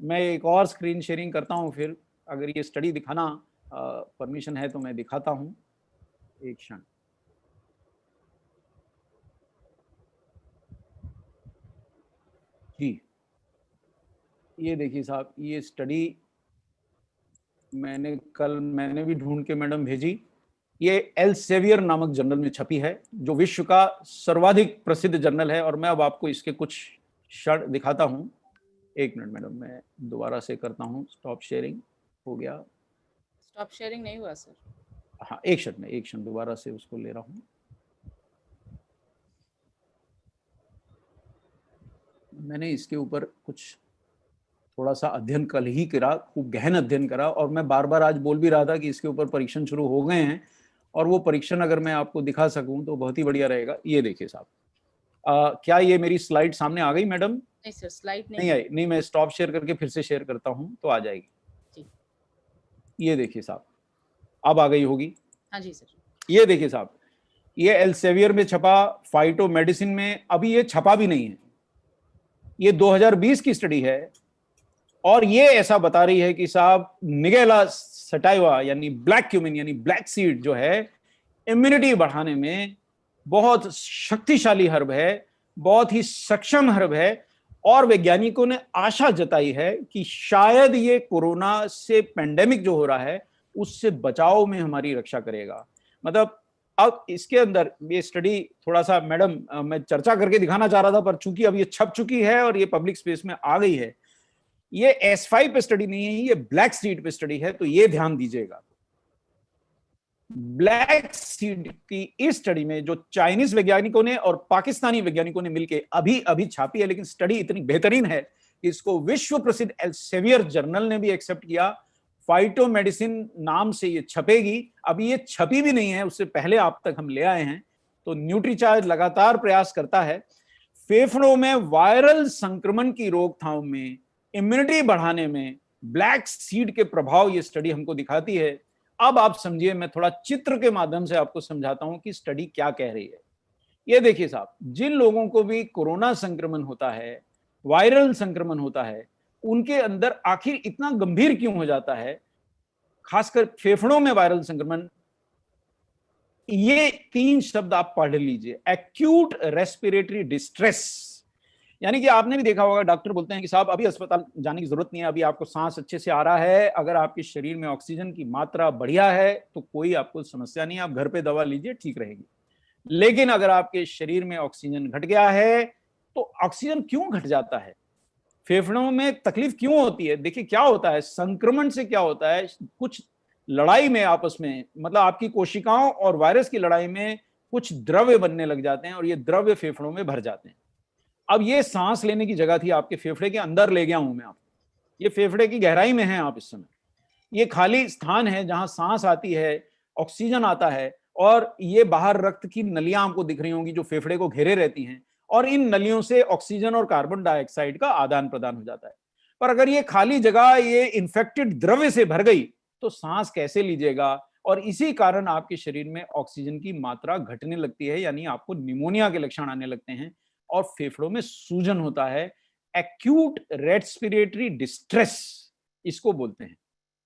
मैं एक और स्क्रीन शेयरिंग करता हूँ, फिर अगर ये स्टडी दिखाना परमिशन है तो मैं दिखाता हूँ। एक क्षण। जी, ये देखिए साहब, ये स्टडी मैंने भी ढूंढ के मैडम भेजी। ये एल्सेवियर नामक जर्नल में छपी है, जो विश्व का सर्वाधिक प्रसिद्ध जर्नल है। और मैं अब आपको इसके कुछ क्षण दिखाता हूँ। एक मिनट मैडम, मैं दोबारा से करता हूँ। स्टॉप शेयरिंग हो गया। स्टॉप शेयरिंग नहीं हुआ सर। हाँ, एक क्षण दोबारा से उसको ले रहा हूँ। मैंने इसके ऊपर कुछ थोड़ा सा अध्ययन कल ही करा, खूब गहन अध्ययन करा, और मैं बार बार आज बोल भी रहा था कि इसके ऊपर परीक्षण शुरू हो गए हैं, और वो परीक्षण अगर मैं आपको दिखा सकूं तो बहुत ही बढ़िया रहेगा। ये देखिए साहब, क्या ये मेरी स्लाइड सामने आ गई मैडम? नहीं सर, स्लाइड नहीं आई। नहीं, मैं स्टॉप शेयर करके फिर से शेयर करता हूं तो आ जाएगी। जी। ये देखिए साहब, अब आ गई होगी। हाँ जी सर। ये देखिए साहब, ये एल्सेवियर में छपा, फाइटो मेडिसिन में अभी ये छपा भी नहीं है। ये 2020 की स्टडी है, और ये ऐसा बता रही है कि साहब निगेला सटाइवा यानी ब्लैक क्यूमिन यानी ब्लैक सीड जो है, इम्यूनिटी बढ़ाने में बहुत शक्तिशाली हर्ब है, बहुत ही सक्षम हर्ब है। और वैज्ञानिकों ने आशा जताई है कि शायद ये कोरोना से पेंडेमिक जो हो रहा है उससे बचाव में हमारी रक्षा करेगा। मतलब अब इसके अंदर ये स्टडी थोड़ा सा मैडम मैं चर्चा करके दिखाना चाह रहा था, पर चूंकि अब ये छप चुकी है और ये पब्लिक स्पेस में आ गई है। ये S5 पे स्टडी नहीं है, ये ब्लैक सीड पे स्टडी है, तो ये ध्यान दीजिएगा। ब्लैक सीड की इस स्टडी में जो चाइनीज वैज्ञानिकों ने और पाकिस्तानी वैज्ञानिकों ने मिलकर अभी अभी छापी है, लेकिन स्टडी इतनी बेहतरीन है कि इसको विश्व प्रसिद्ध एल्सेवियर जर्नल ने भी एक्सेप्ट किया। फाइटो मेडिसिन नाम से ये छपेगी। अभी ये छपी भी नहीं है, उससे पहले आप तक हम ले आए हैं। तो न्यूट्रीचार्ज लगातार प्रयास करता है फेफड़ों में वायरल संक्रमण की रोकथाम में, इम्यूनिटी बढ़ाने में ब्लैक सीड के प्रभाव ये स्टडी हमको दिखाती है। अब आप समझिए, मैं थोड़ा चित्र के माध्यम से आपको समझाता हूं कि स्टडी क्या कह रही है। ये देखिए साहब, जिन लोगों को भी कोरोना संक्रमण होता है, वायरल संक्रमण होता है, उनके अंदर आखिर इतना गंभीर क्यों हो जाता है, खासकर फेफड़ों में वायरल संक्रमण। ये 3 शब्द आप पढ़ लीजिए, एक्यूट रेस्पिरेटरी डिस्ट्रेस। यानी कि आपने भी देखा होगा, डॉक्टर बोलते हैं कि साहब अभी अस्पताल जाने की जरूरत नहीं है, अभी आपको सांस अच्छे से आ रहा है, अगर आपके शरीर में ऑक्सीजन की मात्रा बढ़िया है तो कोई आपको समस्या नहीं है, आप घर पे दवा लीजिए, ठीक रहेगी। लेकिन अगर आपके शरीर में ऑक्सीजन घट गया है तो ऑक्सीजन क्यों घट जाता है, फेफड़ों में तकलीफ क्यों होती है? देखिए क्या होता है, संक्रमण से क्या होता है, कुछ लड़ाई में आपस में, मतलब आपकी कोशिकाओं और वायरस की लड़ाई में कुछ द्रव्य बनने लग जाते हैं और ये द्रव्य फेफड़ों में भर जाते हैं। अब ये सांस लेने की जगह थी, आपके फेफड़े के अंदर ले गया हूं मैं आप, ये फेफड़े की गहराई में है आप इस समय, ये खाली स्थान है जहां सांस आती है, ऑक्सीजन आता है, और ये बाहर रक्त की नलियां आपको दिख रही होंगी जो फेफड़े को घेरे रहती हैं, और इन नलियों से ऑक्सीजन और कार्बन डाइऑक्साइड का आदान प्रदान हो जाता है। पर अगर ये खाली जगह ये इन्फेक्टेड द्रव्य से भर गई तो सांस कैसे लीजिएगा, और इसी कारण आपके शरीर में ऑक्सीजन की मात्रा घटने लगती है, यानी आपको निमोनिया के लक्षण आने लगते हैं और फेफड़ों में सूजन होता है। एक्यूट रेस्पिरेटरी डिस्ट्रेस इसको बोलते हैं।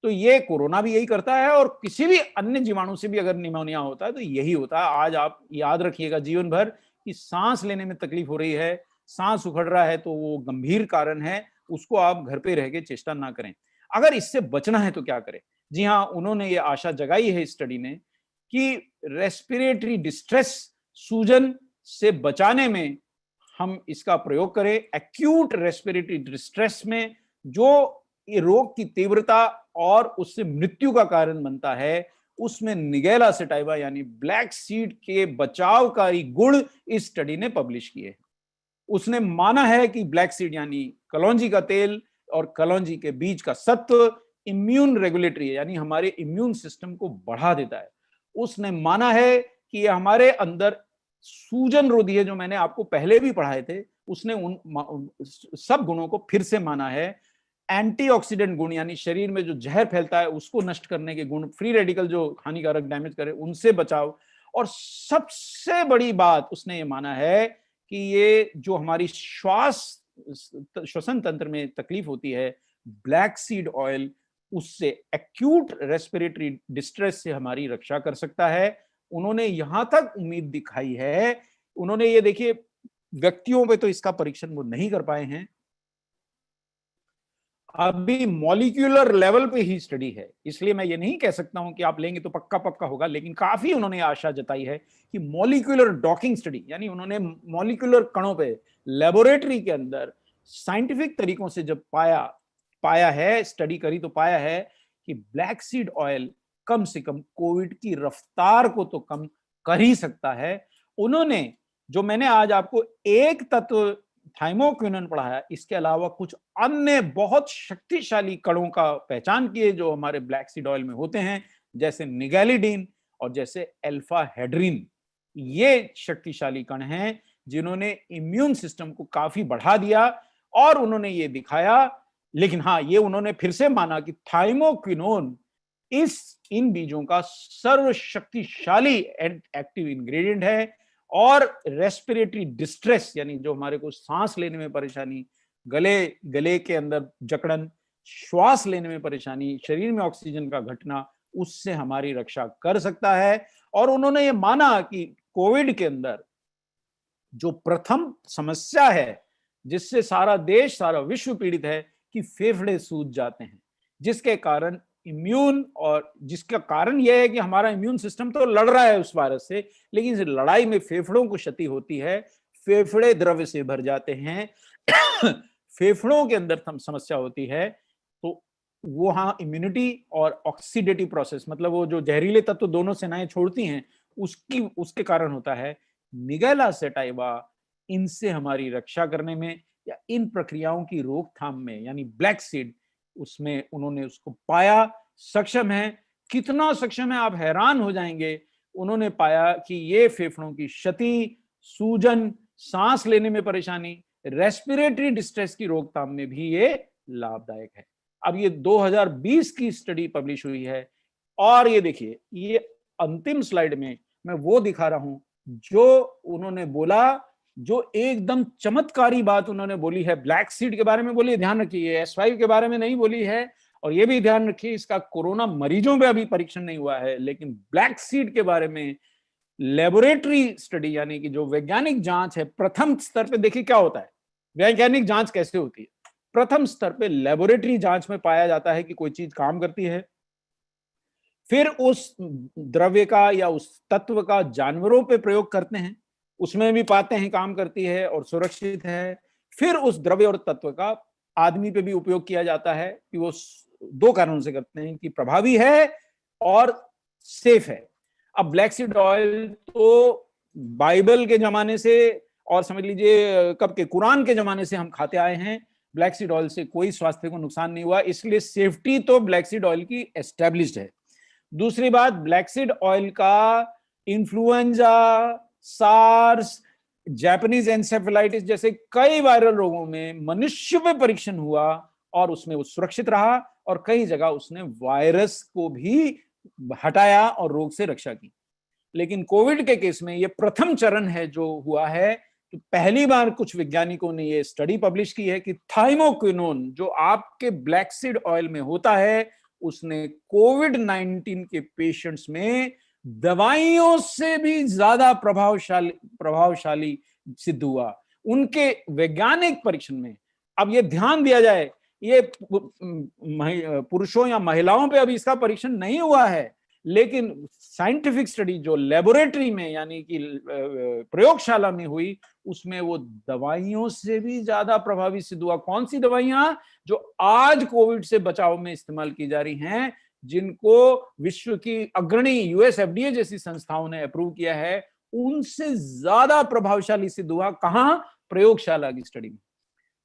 तो ये कोरोना भी यही करता है, और किसी भी अन्य जीवाणु से भी अगर निमोनिया होता है तो यही होता है। आज आप याद रखिएगा जीवन भर कि सांस लेने में तकलीफ हो रही है, सांस उखड़ रहा है, तो वो गंभीर कारण है, उसको आप घर पे रह के चेष्टा ना करें। अगर इससे बचना है तो क्या करें? जी हाँ, उन्होंने ये आशा जगाई है इस स्टडी ने कि रेस्पिरेटरी डिस्ट्रेस, सूजन से बचाने में हम इसका प्रयोग करें। एक्यूट रेस्पिरेटरी डिस्ट्रेस में जो ये रोग की तीव्रता और उससे मृत्यु का कारण बनता है, उसमें निगेला सेटाइवा यानी ब्लैक सीड के बचावकारी गुण इस स्टडी ने पब्लिश किए। उसने माना है कि ब्लैक सीड यानी कलौंजी का तेल और कलौंजी के बीज का सत्व इम्यून रेगुलेटरी है, यानी हमारे इम्यून सिस्टम को बढ़ा देता है। उसने माना है कि ये हमारे अंदर सूजन रोधी है, जो मैंने आपको पहले भी पढ़ाए थे। उसने उन सब गुणों को फिर से माना है। एंटीऑक्सीडेंट गुण यानी शरीर में जो जहर फैलता है उसको नष्ट करने के गुण, फ्री रेडिकल जो हानिकारक डैमेज करे उनसे बचाव, और सबसे बड़ी बात उसने ये माना है कि ये जो हमारी श्वसन तंत्र में तकलीफ होती है, ब्लैक सीड ऑयल उससे एक्यूट रेस्पिरेटरी डिस्ट्रेस से हमारी रक्षा कर सकता है। उन्होंने यहां तक उम्मीद दिखाई है, उन्होंने ये देखिए व्यक्तियों पे तो इसका परीक्षण वो नहीं कर पाए हैं, अभी मॉलिक्यूलर लेवल पे ही स्टडी है, इसलिए मैं ये नहीं कह सकता हूं कि आप लेंगे तो पक्का पक्का होगा, लेकिन काफी उन्होंने आशा जताई है कि मॉलिक्यूलर डॉकिंग स्टडी, यानी उन्होंने मॉलिक्यूलर कणों पे लेबोरेटरी के अंदर साइंटिफिक तरीकों से जब पाया है, स्टडी करी तो पाया है कि ब्लैक सीड ऑयल कम से कम कोविड की रफ्तार को तो कम कर ही सकता है। उन्होंने जो मैंने आज आपको एक तत्व थाइमोक्विनोन पढ़ाया, इसके अलावा कुछ अन्य बहुत शक्तिशाली कणों का पहचान किए जो हमारे ब्लैक सीड ऑयल में होते हैं, जैसे निगैलिडीन और जैसे अल्फा हेड्रिन। ये शक्तिशाली कण हैं जिन्होंने इम्यून सिस्टम को काफी बढ़ा दिया, और उन्होंने ये दिखाया। लेकिन हाँ, ये उन्होंने फिर से माना कि थाइमोक्विनोन इन बीजों का सर्वशक्तिशाली एक्टिव इंग्रेडिएंट है, और रेस्पिरेटरी डिस्ट्रेस यानी जो हमारे को सांस लेने में परेशानी, गले के अंदर जकड़न, श्वास लेने में परेशानी, शरीर में ऑक्सीजन का घटना, उससे हमारी रक्षा कर सकता है। और उन्होंने ये माना कि कोविड के अंदर जो प्रथम समस्या है जिससे सारा देश, सारा विश्व पीड़ित है कि फेफड़े सूज जाते हैं, जिसके कारण और जिसका कारण यह है कि हमारा इम्यून सिस्टम तो लड़ रहा है उस वायरस से, लेकिन इस लड़ाई में फेफड़ों को क्षति होती है, फेफड़े द्रव्य से भर जाते हैं फेफड़ों के अंदर समस्या होती है, तो वो हाँ इम्यूनिटी और ऑक्सीडेटिव प्रोसेस, मतलब वो जो जहरीले तत्व दोनों सेनाएं छोड़ती हैं, उसके कारण होता है। निगेला सेटाइवा इनसे हमारी रक्षा करने में या इन प्रक्रियाओं की रोकथाम में, यानी ब्लैक सीड, उसमें उन्होंने उसको पाया सक्षम है। कितना सक्षम है आप हैरान हो जाएंगे। उन्होंने पाया कि ये फेफड़ों की क्षति, सूजन, सांस लेने में परेशानी, रेस्पिरेटरी डिस्ट्रेस की रोकथाम में भी ये लाभदायक है। अब ये 2020 की स्टडी पब्लिश हुई है, और ये देखिए, ये अंतिम स्लाइड में मैं वो दिखा रहा हूं जो उन्होंने बोला, जो एकदम चमत्कारी बात उन्होंने बोली है, ब्लैक सीड के बारे में बोली है, ध्यान रखिए, S5 के बारे में नहीं बोली है। और ये भी ध्यान रखिए, इसका कोरोना मरीजों में अभी परीक्षण नहीं हुआ है, लेकिन ब्लैक सीड के बारे में लेबोरेटरी स्टडी यानी कि जो वैज्ञानिक जांच है, प्रथम स्तर पे देखिए क्या होता है, वैज्ञानिक जांच कैसे होती है। प्रथम स्तर पे लेबोरेटरी जांच में पाया जाता है कि कोई चीज काम करती है, फिर उस द्रव्य का या उस तत्व का जानवरों पे प्रयोग करते हैं, उसमें भी पाते हैं काम करती है और सुरक्षित है, फिर उस द्रव्य और तत्व का आदमी पे भी उपयोग किया जाता है कि वो दो कारणों से करते हैं कि प्रभावी है और सेफ है। अब ब्लैक सीड ऑयल तो बाइबल के जमाने से, और समझ लीजिए कब के, कुरान के जमाने से हम खाते आए हैं। ब्लैक सीड ऑयल से कोई स्वास्थ्य को नुकसान नहीं हुआ, इसलिए सेफ्टी तो ब्लैक सीड ऑयल की एस्टेब्लिश्ड है। दूसरी बात, ब्लैक सीड ऑयल का इन्फ्लुएंजा, सार्स, जापानीज एन्सेफेलाइटिस जैसे कई वायरल रोगों में मनुष्य पे परीक्षण हुआ और उसमें वो सुरक्षित रहा, और कई जगह उसने वायरस को भी हटाया और रोग से रक्षा की। लेकिन कोविड के केस में ये प्रथम चरण है जो हुआ है, तो पहली बार कुछ वैज्ञानिकों ने ये स्टडी पब्लिश की है कि थाइमोक्विनोन जो आपके ब्लैक सीड ऑयल में होता है, उसने कोविड-19 के पेशेंट्स में दवाइयों से भी ज्यादा प्रभावशाली सिद्ध हुआ उनके वैज्ञानिक परीक्षण में। अब ये ध्यान दिया जाए ये पुरुषों या महिलाओं पे अभी इसका परीक्षण नहीं हुआ है, लेकिन साइंटिफिक स्टडी जो लेबोरेटरी में यानी कि प्रयोगशाला में हुई, उसमें वो दवाइयों से भी ज्यादा प्रभावी सिद्ध हुआ। कौन सी दवाइयां? जो आज कोविड से बचाव में इस्तेमाल की जा रही हैं, जिनको विश्व की अग्रणी यूएस एफडीए जैसी संस्थाओं ने अप्रूव किया है, उनसे ज्यादा प्रभावशाली सिद्ध हुआ। कहां? प्रयोगशाला की स्टडी में।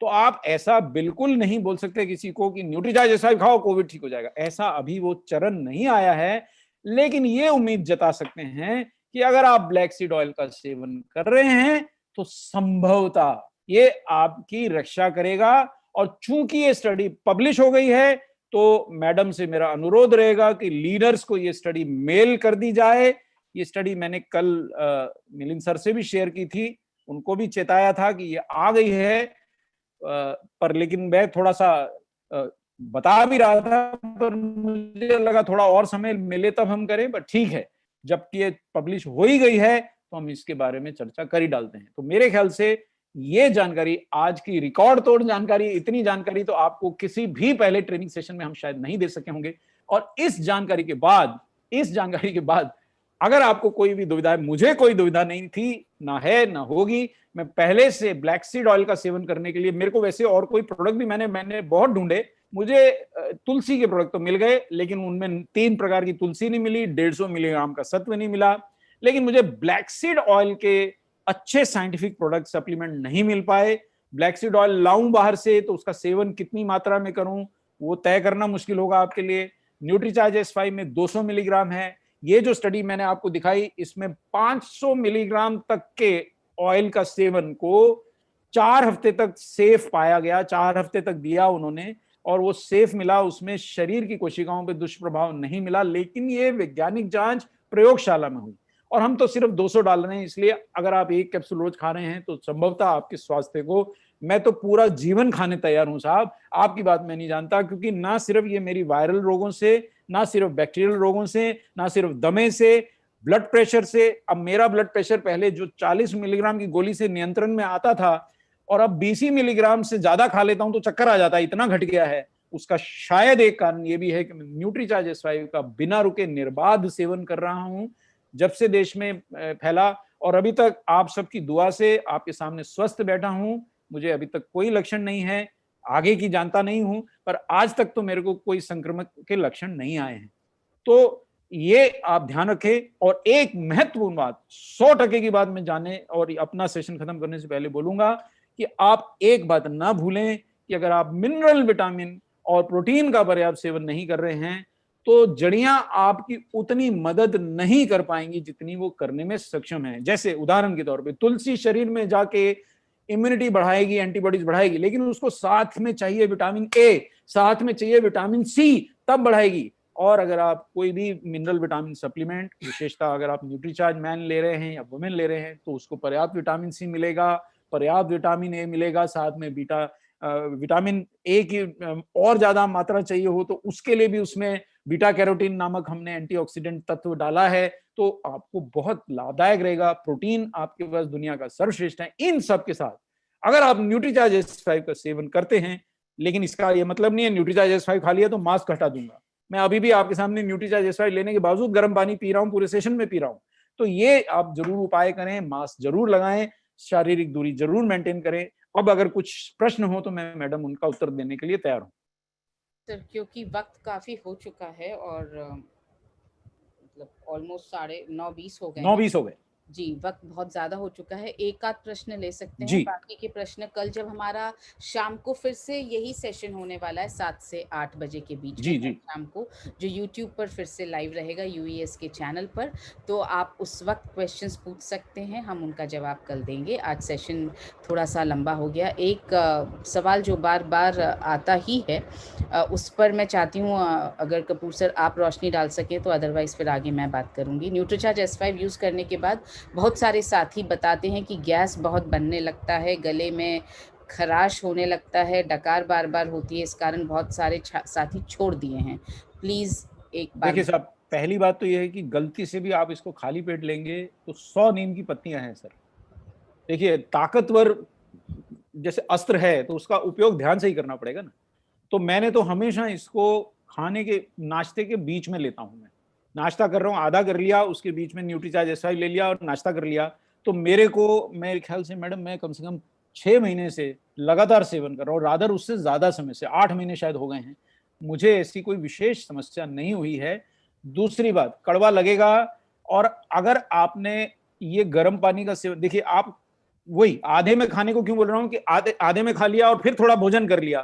तो आप ऐसा बिल्कुल नहीं बोल सकते किसी को कि न्यूट्रीचार्ज S5 खाओ कोविड ठीक हो जाएगा, ऐसा अभी वो चरण नहीं आया है। लेकिन ये उम्मीद जता सकते हैं कि अगर आप ब्लैक सीड ऑयल का सेवन कर रहे हैं तो संभवतः ये आपकी रक्षा करेगा। और चूंकि ये स्टडी पब्लिश हो गई है, तो मैडम से मेरा अनुरोध रहेगा कि लीडर्स को ये स्टडी मेल कर दी जाए। ये स्टडी मैंने कल मिलिंद सर से भी शेयर की थी, उनको भी चेताया था कि ये आ गई है, पर लेकिन मैं थोड़ा सा बता भी रहा था, पर मुझे लगा थोड़ा और समय मिले तब हम करें। पर ठीक है, जबकि ये पब्लिश हो ही गई है तो हम इसके बारे में चर्चा कर ही डालते हैं। तो मेरे ख्याल से ये जानकारी, आज की रिकॉर्ड तोड़ जानकारी, इतनी जानकारी तो आपको किसी भी पहले ट्रेनिंग सेशन में हम शायद नहीं दे सके होंगे। और इस जानकारी के बाद अगर आपको कोई भी दुविधा है, मुझे कोई दुविधा नहीं थी, ना है, ना होगी। मैं पहले से ब्लैक सीड ऑयल का सेवन करने के लिए, मेरे को वैसे और कोई प्रोडक्ट भी मैंने बहुत ढूंढे, मुझे तुलसी के प्रोडक्ट तो मिल गए, लेकिन उनमें 3 प्रकार की तुलसी नहीं मिली, 150 मिलीग्राम का सत्व नहीं मिला। लेकिन मुझे ब्लैक सीड ऑयल के अच्छे साइंटिफिक प्रोडक्ट सप्लीमेंट नहीं मिल पाए। ब्लैक सीड ऑयल लाऊं बाहर से तो उसका सेवन कितनी मात्रा में करूं, वो तय करना मुश्किल होगा आपके लिए। न्यूट्रीचार्ज S5 में 200 मिलीग्राम है। ये जो स्टडी मैंने आपको दिखाई, इसमें 500 मिलीग्राम तक के ऑयल का सेवन को 4 हफ्ते तक सेफ पाया गया, 4 हफ्ते तक दिया उन्होंने, और वो सेफ मिला, उसमें शरीर की कोशिकाओं पे दुष्प्रभाव नहीं मिला। लेकिन ये वैज्ञानिक जांच प्रयोगशाला में हुई, और हम तो सिर्फ 200 डाल रहे हैं। इसलिए अगर आप 1 कैप्सूल रोज खा रहे हैं तो संभवतः आपके स्वास्थ्य को, मैं तो पूरा जीवन खाने तैयार हूं साहब, आपकी बात मैं नहीं जानता। क्योंकि ना सिर्फ ये मेरी वायरल रोगों से, ना सिर्फ बैक्टीरियल रोगों से, ना सिर्फ दमे से, ब्लड प्रेशर से। अब मेरा ब्लड प्रेशर पहले जो 40 मिलीग्राम की गोली से नियंत्रण में आता था, और अब 20 मिलीग्राम से ज्यादा खा लेता हूं तो चक्कर आ जाता है, इतना घट गया है। उसका शायद एक कारण ये भी है कि मैं न्यूट्रीचार्ज S5 का बिना रुके निर्बाध सेवन कर रहा हूं जब से देश में फैला। और अभी तक आप सबकी दुआ से आपके सामने स्वस्थ बैठा हूं, मुझे अभी तक कोई लक्षण नहीं है, आगे की जानता नहीं हूं, पर आज तक तो मेरे को कोई संक्रमण के लक्षण नहीं आए हैं। तो ये आप ध्यान रखें। और एक महत्वपूर्ण बात, 100% की बात मैं जाने और अपना सेशन खत्म करने से पहले बोलूंगा कि आप एक बात ना भूलें कि अगर आप मिनरल, विटामिन और प्रोटीन का पर्याप्त सेवन नहीं कर रहे हैं तो जड़ियां आपकी उतनी मदद नहीं कर पाएंगी जितनी वो करने में सक्षम है। जैसे उदाहरण के तौर पे तुलसी शरीर में जाके इम्यूनिटी बढ़ाएगी, एंटीबॉडीज बढ़ाएगी, लेकिन उसको साथ में चाहिए विटामिन ए, साथ में चाहिए विटामिन सी, तब बढ़ाएगी। और अगर आप कोई भी मिनरल विटामिन सप्लीमेंट, विशेषतः अगर आप न्यूट्रीचार्ज मैन ले रहे हैं या वुमेन ले रहे हैं, तो उसको पर्याप्त विटामिन सी मिलेगा, पर्याप्त विटामिन ए मिलेगा, साथ में विटामिन ए की और ज्यादा मात्रा चाहिए हो तो उसके लिए भी उसमें बीटा कैरोटीन नामक हमने एंटीऑक्सीडेंट तत्व डाला है, तो आपको बहुत लाभदायक रहेगा। प्रोटीन आपके पास दुनिया का सर्वश्रेष्ठ है। इन सब के साथ अगर आप न्यूट्रीचार्ज S5 का सेवन करते हैं, लेकिन इसका यह मतलब नहीं है न्यूट्रीचार्ज S5 खा लिया तो मास्क हटा दूंगा। मैं अभी भी आपके सामने न्यूट्रीचार्ज S5 लेने के बावजूद गर्म पानी पी रहा हूं, पूरे सेशन में पी रहा हूं। तो ये आप जरूर उपाय करें, मास्क जरूर लगाएं, शारीरिक दूरी जरूर मेंटेन करें। अब अगर कुछ प्रश्न हो तो मैं मैडम उनका उत्तर देने के लिए तैयार हूं। सर, क्योंकि वक्त काफी हो चुका है और मतलब ऑलमोस्ट 9:20 हो गए 9:20 हो गए जी, वक्त बहुत ज्यादा हो चुका है। एक आध प्रश्न ले सकते हैं, जी। बाकी के प्रश्न कल जब हमारा शाम को फिर से यही सेशन होने वाला है 7 से 8 बजे के बीच जी, में जी। शाम को, जो YouTube पर फिर से लाइव रहेगा UES के चैनल पर, तो आप उस वक्त क्वेश्चंस पूछ सकते हैं, हम उनका जवाब कल देंगे। आज सेशन थोड़ा सा लंबा हो गया। एक सवाल जो बार बार आता ही है, उस पर मैं चाहती हूँ अगर कपूर सर आप रोशनी डाल सकें तो, अदरवाइज फिर आगे मैं बात करूँगी। न्यूट्रीचार्ज S5 यूज़ करने के बाद बहुत सारे साथी बताते हैं कि गैस बहुत बनने लगता है, गले में खराश होने लगता है, डकार बार बार होती है, इस कारण बहुत सारे साथी छोड़ दिए हैं। प्लीज एक बार देखिए साहब, पहली बात तो यह है कि गलती से भी आप इसको खाली पेट लेंगे तो 100 नीम की पत्तियां हैं सर। देखिए, ताकतवर जैसे अस्त्र है तो उसका उपयोग ध्यान से ही करना पड़ेगा ना। तो मैंने तो हमेशा इसको खाने के नाश्ते के बीच में लेता हूं। मैं नाश्ता कर रहा हूँ, आधा कर लिया, उसके बीच में न्यूट्रीचार्ज S5 ले लिया और नाश्ता कर लिया। तो मेरे ख्याल से मैडम मैं कम से कम 6 महीने से लगातार सेवन कर रहा हूँ, रादर उससे ज्यादा समय से, 8 महीने शायद हो गए हैं, मुझे ऐसी कोई विशेष समस्या नहीं हुई है। दूसरी बात, कड़वा लगेगा, और अगर आपने ये गर्म पानी का सेवन, देखिए आप वही आधे में खाने को क्यों बोल रहा हूँ कि आधे में खा लिया और फिर थोड़ा भोजन कर लिया,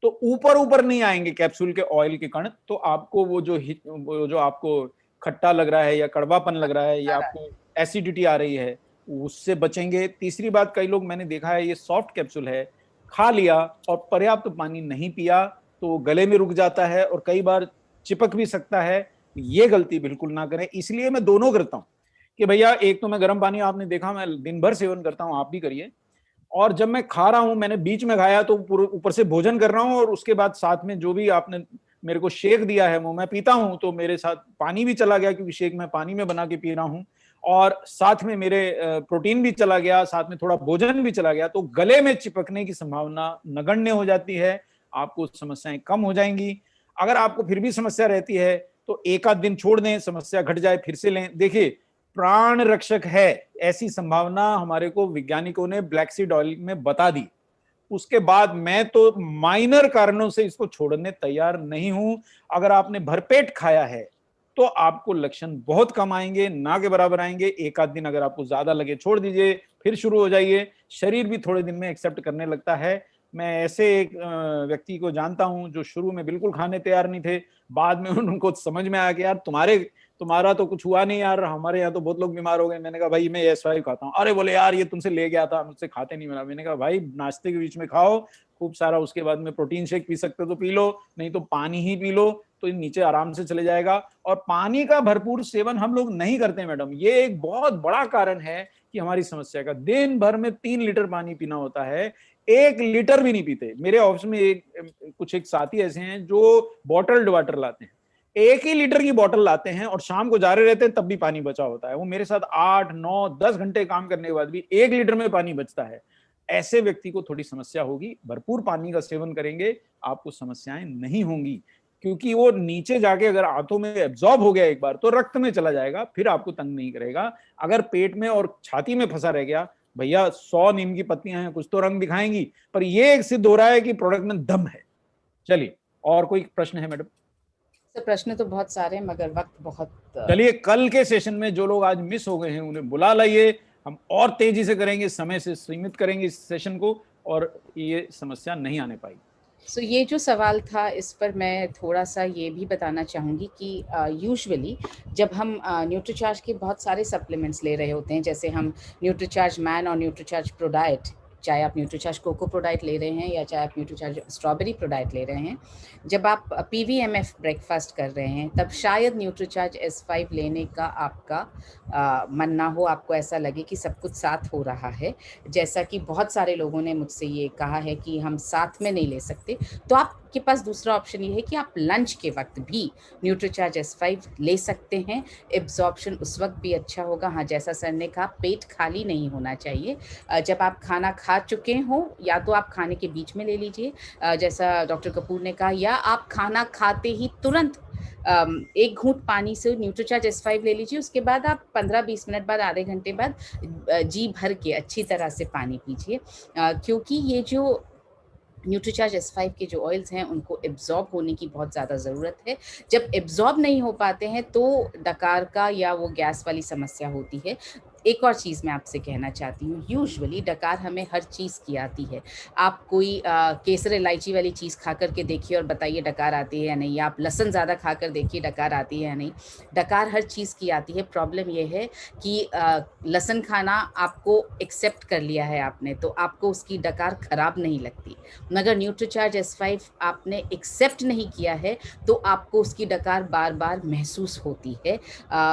तो ऊपर ऊपर नहीं आएंगे कैप्सूल के ऑयल के कण, तो आपको वो जो आपको खट्टा लग रहा है या कड़वापन लग रहा है या आपको एसिडिटी आ रही है, उससे बचेंगे। तीसरी बात, कई लोग मैंने देखा है ये सॉफ्ट कैप्सूल है, खा लिया और पर्याप्त पानी नहीं पिया तो गले में रुक जाता है और कई बार चिपक भी सकता है। ये गलती बिल्कुल ना करें। इसलिए मैं दोनों करता हूं कि भैया एक तो मैं गर्म पानी, आपने देखा मैं दिन भर सेवन करता हूं, आप भी करिए, और जब मैं खा रहा हूं, मैंने बीच में खाया तो ऊपर से भोजन कर रहा हूं और उसके बाद साथ में जो भी आपने मेरे को शेक दिया है वो मैं पीता हूं, तो मेरे साथ पानी भी चला गया क्योंकि शेक मैं पानी में बना के पी रहा हूं, और साथ में मेरे प्रोटीन भी चला गया, साथ में थोड़ा भोजन भी चला गया, तो गले में चिपकने की संभावना नगण्य हो जाती है, आपको समस्याएं कम हो जाएंगी। अगर आपको फिर भी समस्या रहती है तो एक आध दिन छोड़ दें, समस्या घट जाए फिर से लें। देखिए प्राण रक्षक है, ऐसी संभावना हमारे को वैज्ञानिकों ने ब्लैक सीड ऑयल में बता दी। उसके बाद मैं तो माइनर कारणों से इसको छोड़ने तैयार नहीं हूं। अगर आपने भरपेट खाया है तो आपको लक्षण बहुत कम आएंगे, ना के बराबर आएंगे। एक आध दिन अगर आपको ज्यादा लगे छोड़ दीजिए, फिर शुरू हो जाइए, शरीर भी थोड़े दिन में एक्सेप्ट करने लगता है। मैं ऐसे एक व्यक्ति को जानता हूं जो शुरू में बिल्कुल खाने तैयार नहीं थे, बाद में उनको समझ में आया कि यार तुम्हारा तो कुछ हुआ नहीं यार, हमारे यहाँ तो बहुत लोग बीमार हो गए। मैंने कहा भाई मैं S5 खाता हूँ। अरे बोले यार ये तुमसे ले गया था, मुझसे खाते नहीं मिला। मैंने कहा भाई नाश्ते के बीच में खाओ खूब सारा, उसके बाद में प्रोटीन शेक पी सकते हो तो पी लो, नहीं तो पानी ही पी लो, तो नीचे आराम से चले जाएगा। और पानी का भरपूर सेवन हम लोग नहीं करते मैडम, ये एक बहुत बड़ा कारण है कि हमारी समस्या का। दिन भर में 3 लीटर पानी पीना होता है, 1 लीटर भी नहीं पीते। मेरे ऑफिस में कुछ एक साथी ऐसे हैं जो बॉटल्ड वाटर लाते हैं, 1 ही लीटर की बोतल लाते हैं और शाम को जा रहे रहते हैं तब भी पानी बचा होता है। वो मेरे साथ 8, 9, 10 घंटे काम करने के बाद भी 1 लीटर में पानी बचता है। ऐसे व्यक्ति को थोड़ी समस्या होगी। भरपूर पानी का सेवन करेंगे आपको समस्याएं नहीं होंगी, क्योंकि वो नीचे जाके अगर आंतों में एब्जॉर्ब हो गया एक बार तो रक्त में चला जाएगा, फिर आपको तंग नहीं करेगा। अगर पेट में और छाती में फंसा रह गया, भैया 100 नीम की पत्तियां हैं, कुछ तो रंग दिखाएंगी, पर ये एक सिद्ध हो रहा है कि प्रोडक्ट में दम है। चलिए, और कोई प्रश्न है मैडम? सर प्रश्न तो बहुत सारे हैं मगर वक्त बहुत। चलिए कल के सेशन में जो लोग आज मिस हो गए हैं उन्हें बुला लाइए, हम और तेजी से करेंगे, समय से सीमित करेंगे इस सेशन को और ये समस्या नहीं आने पाएगी। सो ये जो सवाल था इस पर मैं थोड़ा सा ये भी बताना चाहूँगी कि यूजुअली जब हम न्यूट्रीचार्ज के बहुत सारे सप्लीमेंट्स ले रहे होते हैं, जैसे हम न्यूट्रीचार्ज मैन और न्यूट्रीचार्ज प्रोडाइट, चाहे आप न्यूट्रीचार्ज कोको प्रोडाइट ले रहे हैं या चाहे आप न्यूट्रीचार्ज स्ट्रॉबेरी प्रोडाइट ले रहे हैं, जब आप PVMF ब्रेकफास्ट कर रहे हैं तब शायद न्यूट्रीचार्ज S5 लेने का आपका मन ना हो, आपको ऐसा लगे कि सब कुछ साथ हो रहा है। जैसा कि बहुत सारे लोगों ने मुझसे ये कहा है कि हम साथ में नहीं ले सकते, तो आपके पास दूसरा ऑप्शन ये है कि आप लंच के वक्त भी न्यूट्रीचार्ज S5 ले सकते हैं। एब्जॉर्प्शन उस वक्त भी अच्छा होगा। हाँ, जैसा सर ने कहा पेट खाली नहीं होना चाहिए। जब आप खाना खा चुके हो या तो आप खाने के बीच में ले लीजिए, जैसा डॉक्टर कपूर ने कहा, या आप खाना खाते ही तुरंत 1 घूंट पानी से न्यूट्रीचार्ज S5 ले लीजिए। उसके बाद आप 15-20 मिनट बाद, आधे घंटे बाद जी भर के अच्छी तरह से पानी पीजिए, क्योंकि ये जो न्यूट्रीचार्ज S5 के जो ऑयल्स हैं उनको एब्जॉर्ब होने की बहुत ज़्यादा ज़रूरत है। जब एब्जॉर्ब नहीं हो पाते हैं तो डकार का या वो गैस वाली समस्या होती है। एक और चीज़ मैं आपसे कहना चाहती हूँ, यूजुअली डकार हमें हर चीज़ की आती है। आप कोई केसर इलायची वाली चीज़ खा कर के देखिए और बताइए डकार आती है या नहीं, या आप लहसुन ज़्यादा खा कर देखिए डकार आती है या नहीं। डकार हर चीज़ की आती है। प्रॉब्लम ये है कि लहसुन खाना आपको एक्सेप्ट कर लिया है आपने, तो आपको उसकी डकार ख़राब नहीं लगती, मगर न्यूट्रीचार्ज S5 आपने एक्सेप्ट नहीं किया है तो आपको उसकी डकार बार बार महसूस होती है।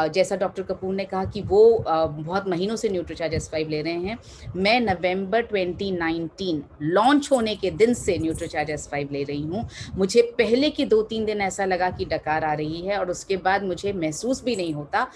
जैसा डॉक्टर कपूर ने कहा कि वो बहुत बहुत महीनों से न्यूट्रीचार्ज S5 ले रहे हैं। मैं नवंबर 2019 लॉन्च होने के दिन से न्यूट्रीचार्ज S5 ले रही हूँ। मुझे पहले के 2-3 दिन ऐसा लगा कि डकार आ रही है, और उसके बाद मुझे महसूस भी नहीं होता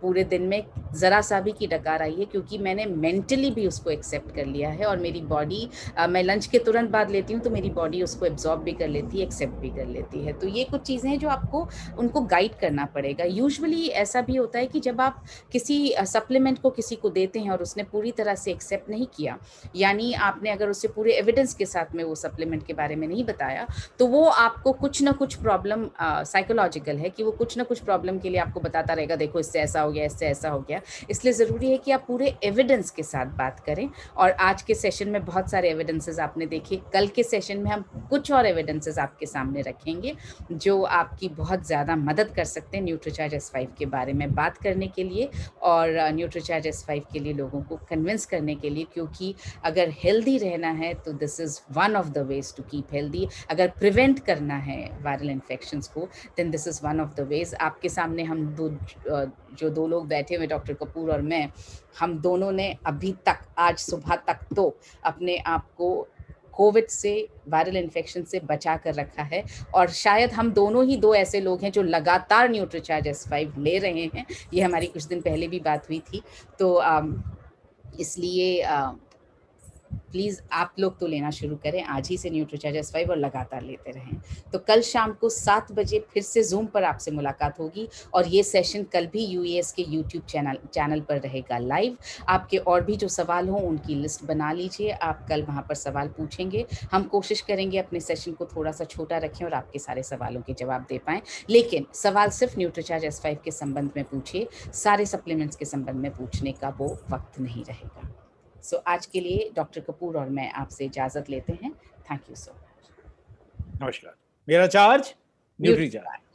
पूरे दिन में ज़रा सा भी कि डकार आई है, क्योंकि मैंने मेंटली भी उसको एक्सेप्ट कर लिया है। और मेरी बॉडी, मैं लंच के तुरंत बाद लेती हूँ तो मेरी बॉडी उसको एब्जॉर्ब भी कर लेती है, एक्सेप्ट भी कर लेती है। तो ये कुछ चीज़ें हैं जो आपको उनको गाइड करना पड़ेगा। यूजुअली ऐसा भी होता है कि जब आप किसी सप्लीमेंट को किसी को देते हैं और उसने पूरी तरह से एक्सेप्ट नहीं किया, यानी आपने अगर उससे पूरे एविडेंस के साथ में वो सप्लीमेंट के बारे में नहीं बताया, तो वो आपको कुछ ना कुछ प्रॉब्लम, साइकोलॉजिकल है कि वो कुछ ना कुछ प्रॉब्लम के लिए आपको बताता रहेगा, देखो इससे ऐसा हो गया, इससे ऐसा हो गया। इसलिए ज़रूरी है कि आप पूरे एविडेंस के साथ बात करें। और आज के सेशन में बहुत सारे एविडेंसेस आपने देखे, कल के सेशन में हम कुछ और एविडेंसेस आपके सामने रखेंगे जो आपकी बहुत ज़्यादा मदद कर सकते हैं न्यूट्रीचार्ज S5 के बारे में बात करने के लिए, और न्यूट्रीचार्ज S5 के लिए लोगों को कन्विंस करने के लिए। क्योंकि अगर हेल्दी रहना है तो this is one of the ways to keep healthy. अगर प्रिवेंट करना है वायरल इन्फेक्शंस को, then this is one of the ways. आपके सामने हम जो दो लोग बैठे हुए, डॉक्टर कपूर और मैं, हम दोनों ने अभी तक, आज सुबह तक तो अपने आप को कोविड से, वायरल इन्फेक्शन से बचा कर रखा है। और शायद हम दोनों ही दो ऐसे लोग हैं जो लगातार न्यूट्रीचार्ज S5 ले रहे हैं। ये हमारी कुछ दिन पहले भी बात हुई थी। तो इसलिए प्लीज़ आप लोग तो लेना शुरू करें आज ही से न्यूट्रीचार्ज S5 और लगातार लेते रहें। तो कल शाम को 7 बजे फिर से जूम पर आपसे मुलाकात होगी, और ये सेशन कल भी UAS के YouTube चैनल पर रहेगा लाइव। आपके और भी जो सवाल हों उनकी लिस्ट बना लीजिए, आप कल वहाँ पर सवाल पूछेंगे। हम कोशिश करेंगे अपने सेशन को थोड़ा सा छोटा रखें और आपके सारे सवालों के जवाब दे पाएँ, लेकिन सवाल सिर्फ न्यूट्रीचार्ज S5 के संबंध में पूछिए, सारे सप्लीमेंट्स के संबंध में पूछने का वो वक्त नहीं रहेगा। सो आज के लिए डॉक्टर कपूर और मैं आपसे इजाजत लेते हैं। Thank you so much. नमस्कार। मेरा चार्ज न्यूट्रीचार्ज।